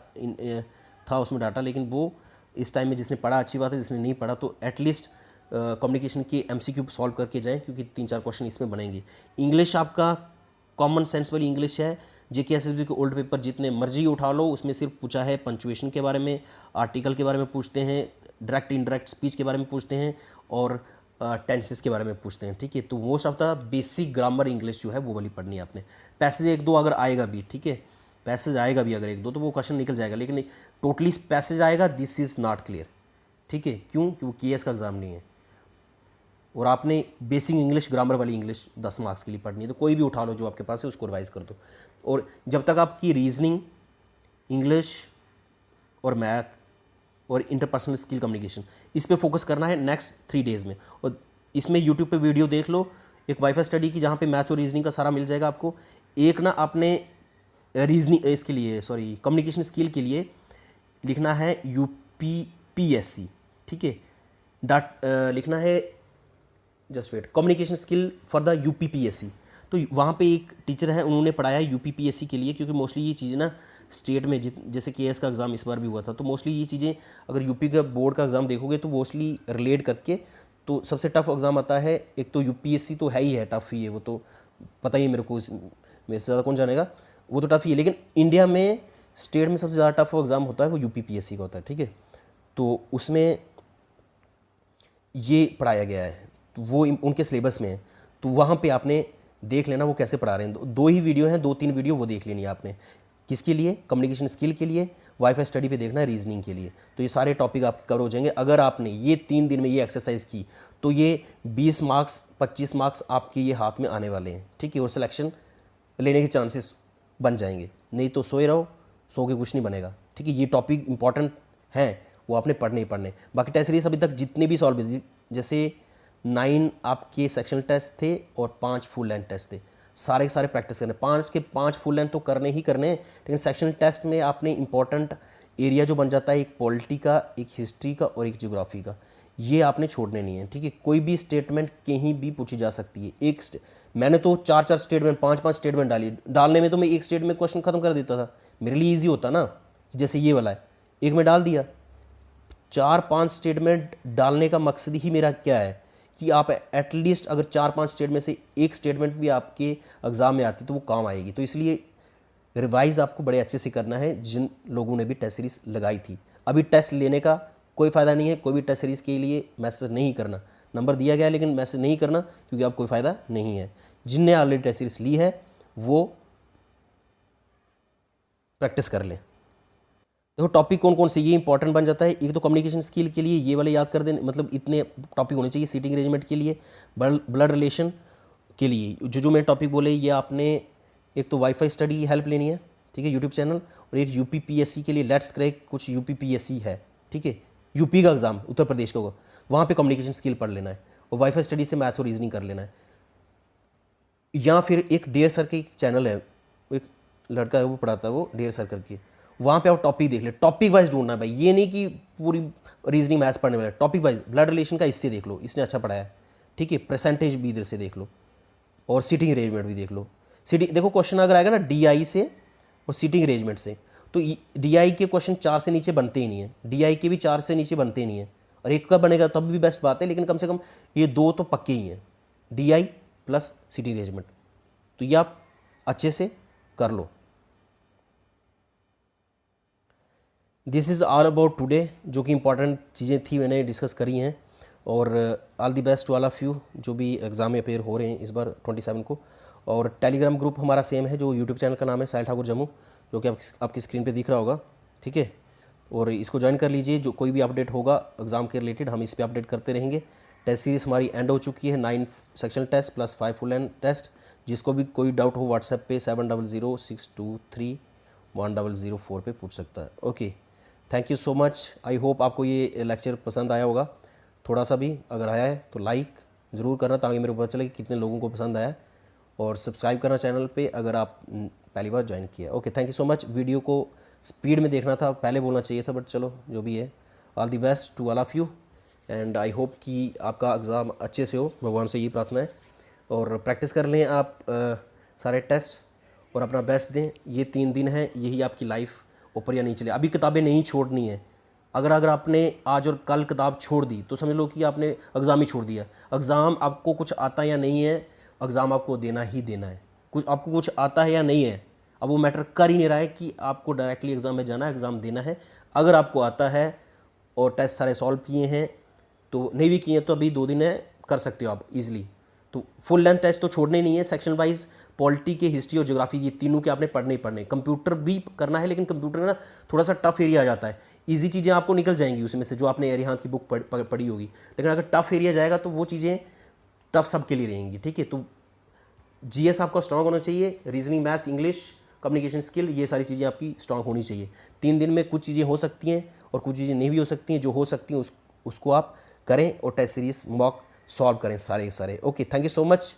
था उसमें डाटा, लेकिन वो इस टाइम में जिसने पढ़ा अच्छी बात है, जिसने नहीं पढ़ा तो एटलीस्ट कम्युनिकेशन के MCQ सॉल्व करके जाएं, क्योंकि 3-4 क्वेश्चन इसमें बनेंगे। इंग्लिश आपका कॉमन सेंस वाली इंग्लिश है, JK SSB के ओल्ड पेपर जितने मर्जी उठा लो, उसमें सिर्फ पूछा है पंचुएशन के बारे में, आर्टिकल के बारे में पूछते हैं, डायरेक्ट इनडायरेक्ट स्पीच के बारे में पूछते हैं, और टेंसेस के बारे में पूछते हैं, ठीक है। तो most of the basic grammar English जो है वो वाली पढ़नी है आपने। पैसेज 1-2 अगर आएगा भी, ठीक है, पैसेज आएगा भी अगर 1-2 तो वो क्वेश्चन निकल जाएगा, लेकिन टोटली पैसेज आएगा दिस इज़ नॉट क्लियर, ठीक है। क्यों? क्योंकि KS का एग्ज़ाम नहीं है और आपने बेसिक इंग्लिश, ग्रामर वाली इंग्लिश 10 मार्क्स के लिए पढ़नी है। तो कोई भी उठा लो जो आपके पास है उसको रिवाइज कर दो, और जब तक आपकी रीजनिंग, इंग्लिश और मैथ और इंटरपर्सनल स्किल कम्युनिकेशन, इस पे फोकस करना है नेक्स्ट 3 डेज़ में। और इसमें यूट्यूब पे वीडियो देख लो, एक वाईफाई स्टडी की, जहाँ पे मैथ्स और रीजनिंग का सारा मिल जाएगा आपको। एक ना आपने रीजनिंग इसके लिए, सॉरी, कम्युनिकेशन स्किल के लिए लिखना है UPPSC, ठीक है, लिखना है, just wait, communication skill for the UPPSC। तो वहाँ पे एक टीचर है, उन्होंने पढ़ाया UPPSC के लिए, क्योंकि मोस्टली ये चीज़ें ना स्टेट में, जैसे KS का एग्ज़ाम इस बार भी हुआ था, तो मोस्टली ये चीज़ें अगर यूपी का बोर्ड का एग्ज़ाम देखोगे तो मोस्टली रिलेट करके, तो सबसे टफ एग्ज़ाम आता है। एक तो UPSC तो है ही है, टफ ही है वो, तो पता ही है मेरे को, मेरे से ज़्यादा कौन जानेगा, वो तो टफ ही है। लेकिन इंडिया में स्टेट में सबसे ज़्यादा टफ एग्ज़ाम होता है वो UPPSC का होता है, ठीक है। तो उसमें ये पढ़ाया गया है, तो वो उनके सिलेबस में है, तो वहाँ पे आपने देख लेना वो कैसे पढ़ा रहे हैं। 2 ही वीडियो हैं, 2-3 वीडियो वो देख लेनी है आपने। किसके लिए? कम्युनिकेशन स्किल के लिए। वाईफाई स्टडी पे देखना है रीजनिंग के लिए। तो ये सारे टॉपिक आपके कवर हो जाएंगे अगर आपने ये 3 दिन में ये एक्सरसाइज की, तो ये 20 मार्क्स 25 मार्क्स आपके ये हाथ में आने वाले हैं, ठीक है। और सिलेक्शन लेने के चांसेस बन जाएंगे। नहीं तो सोए रहो, सो के कुछ नहीं बनेगा, ठीक है। ये टॉपिक इंपॉर्टेंट हैं, वो आपने पढ़ने ही पढ़ने। बाकी टेस्ट सीरीज अभी तक जितने भी सॉल्व हुए, जैसे 9 आपके सेक्शनल टेस्ट थे और 5 फुल लेंथ टेस्ट थे, सारे के सारे प्रैक्टिस करने। 5 के 5 फुल लेंथ तो करने ही करने हैं, लेकिन सेक्शनल टेस्ट में आपने इंपॉर्टेंट एरिया जो बन जाता है, एक पॉलिटी का, एक हिस्ट्री का और एक ज्योग्राफी का, ये आपने छोड़ने नहीं है, ठीक है। कोई भी स्टेटमेंट कहीं भी पूछी जा सकती है। मैंने तो 4-4 स्टेटमेंट, 5-5 स्टेटमेंट डालने में तो मैं एक स्टेटमेंट में क्वेश्चन खत्म कर देता था, मेरे लिए ईजी होता ना। जैसे ये वाला है, एक में डाल दिया। 4-5 स्टेटमेंट डालने का मकसद ही मेरा क्या है कि आप एटलीस्ट अगर 4-5 स्टेट में से एक स्टेटमेंट भी आपके एग्ज़ाम में आती तो वो काम आएगी। तो इसलिए रिवाइज आपको बड़े अच्छे से करना है, जिन लोगों ने भी टेस्ट सीरीज लगाई थी। अभी टेस्ट लेने का कोई फ़ायदा नहीं है, कोई भी टेस्ट सीरीज़ के लिए मैसेज नहीं करना। नंबर दिया गया है लेकिन मैसेज नहीं करना, क्योंकि अब कोई फ़ायदा नहीं है। जिनने ऑलरेडी टेस्ट सीरीज ली है वो प्रैक्टिस कर लें। देखो टॉपिक कौन कौन से ये इंपॉर्टेंट बन जाता है। एक तो कम्युनिकेशन स्किल के लिए ये वाले याद कर दें, मतलब इतने टॉपिक होने चाहिए। सीटिंग अरेंजमेंट के लिए, ब्लड रिलेशन के लिए जो मैंने टॉपिक बोले, ये आपने एक तो वाईफाई स्टडी हेल्प लेनी है, ठीक है, यूट्यूब चैनल। और एक UPPSC के लिए लेट्स क्रैक कुछ UPPSC है, ठीक है, यूपी का एग्जाम उत्तर प्रदेश का होगा, वहाँ पे कम्युनिकेशन स्किल पढ़ लेना है। और वाईफाई स्टडी से मैथ और रीजनिंग कर लेना है। या फिर एक डेयर सर के चैनल है, एक लड़का है वो पढ़ाता है, वो डेयर सर करके, वहाँ पे आप टॉपिक देख ले। टॉपिक वाइज ढूंढना है भाई, ये नहीं कि पूरी रीजनिंग मैथ्स पढ़ने वाला। टॉपिक वाइज ब्लड रिलेशन का इससे देख लो, इसने अच्छा पढ़ाया है, ठीक है। परसेंटेज भी इधर से देख लो और सीटिंग अरेंजमेंट भी देख लो। सीटिंग देखो, क्वेश्चन अगर आएगा ना DI से और सीटिंग अरेंजमेंट से, तो DI के क्वेश्चन 4 से नीचे बनते ही नहीं है, DI के भी 4 से नीचे बनते ही नहीं है। और एक का बनेगा तब भी बेस्ट बात है, लेकिन कम से कम ये 2 तो पक्के ही हैं, DI प्लस सीटिंग अरेंजमेंट। तो ये आप अच्छे से कर लो। This is all about today, जो कि इंपॉर्टेंट चीज़ें थी मैंने डिस्कस करी हैं। और all the best to all of you जो भी एग्ज़ाम में अपेयर हो रहे हैं इस बार 27 को। और टेलीग्राम ग्रुप हमारा सेम है, जो यूट्यूब चैनल का नाम है साहिल ठाकुर जम्मू, जो कि आपकी स्क्रीन पे दिख रहा होगा, ठीक है। और इसको ज्वाइन कर लीजिए, जो कोई भी अपडेट होगा एग्ज़ाम के रिलेटेड हम इस पर अपडेट करते रहेंगे। टेस्ट सीरीज़ हमारी एंड हो चुकी है, 9 sectional test plus 5 full end test. जिसको भी कोई डाउट हो व्हाट्सएप पे 7006231004 पे पूछ सकता है। Okay, thank you so much. I hope आपको ये लेक्चर पसंद आया होगा। थोड़ा सा भी अगर आया है तो लाइक ज़रूर करना, ताकि मेरे को पता चले कि कितने लोगों को पसंद आया। और सब्सक्राइब करना चैनल पे अगर आप पहली बार ज्वाइन किया। Okay, thank you so much. Video को स्पीड में देखना था, पहले बोलना चाहिए था, बट चलो जो भी है। All the best to all of you and I hope कि आपका एग्ज़ाम अच्छे से हो, भगवान से यही प्रार्थना है। और प्रैक्टिस कर लें आप सारे टेस्ट और अपना बेस्ट दें। ये 3 दिन है, यही आपकी लाइफ ऊपर या नीचे ले। अभी किताबें नहीं छोड़नी है। अगर आपने आज और कल किताब छोड़ दी तो समझ लो कि आपने एग्ज़ाम ही छोड़ दिया। एग्ज़ाम आपको कुछ आता या नहीं है, एग्ज़ाम आपको देना ही देना है। आपको कुछ आता है या नहीं है, अब वो मैटर कर ही नहीं रहा है कि आपको डायरेक्टली एग्ज़ाम में जाना है, एग्ज़ाम देना है। अगर आपको आता है और टेस्ट सारे सॉल्व किए हैं, तो नहीं भी किए हैं तो अभी 2 दिन है, कर सकते हो आप ईजिली। तो फुल लेंथ टेस्ट तो छोड़ने नहीं है। सेक्शन वाइज पॉलिटी के, हिस्ट्री और ज्योग्राफी, ये तीनों के आपने पढ़ने ही पढ़ने। कंप्यूटर भी करना है, लेकिन कंप्यूटर में ना थोड़ा सा टफ एरिया आ जाता है। इजी चीज़ें आपको निकल जाएंगी उसमें से, जो आपने अरिहंत की बुक पढ़ी होगी। लेकिन अगर टफ एरिया जाएगा तो वो चीज़ें टफ सबके लिए रहेंगी, ठीक है। तो GS आपका स्ट्रांग होना चाहिए, reasoning, maths, English, communication skill, ये सारी चीज़ें आपकी स्ट्रांग होनी चाहिए। 3 दिन में कुछ चीज़ें हो सकती हैं और कुछ चीज़ें नहीं भी हो सकती हैं, जो हो सकती हैं उसको आप करें और टेस्ट सीरीज मॉक सॉल्व करें सारे के सारे। Okay, thank you so much,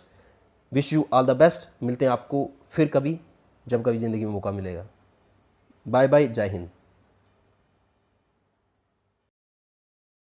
wish you all the best. मिलते हैं आपको फिर कभी, जब कभी ज़िंदगी में मौका मिलेगा। बाय बाय, जय हिंद।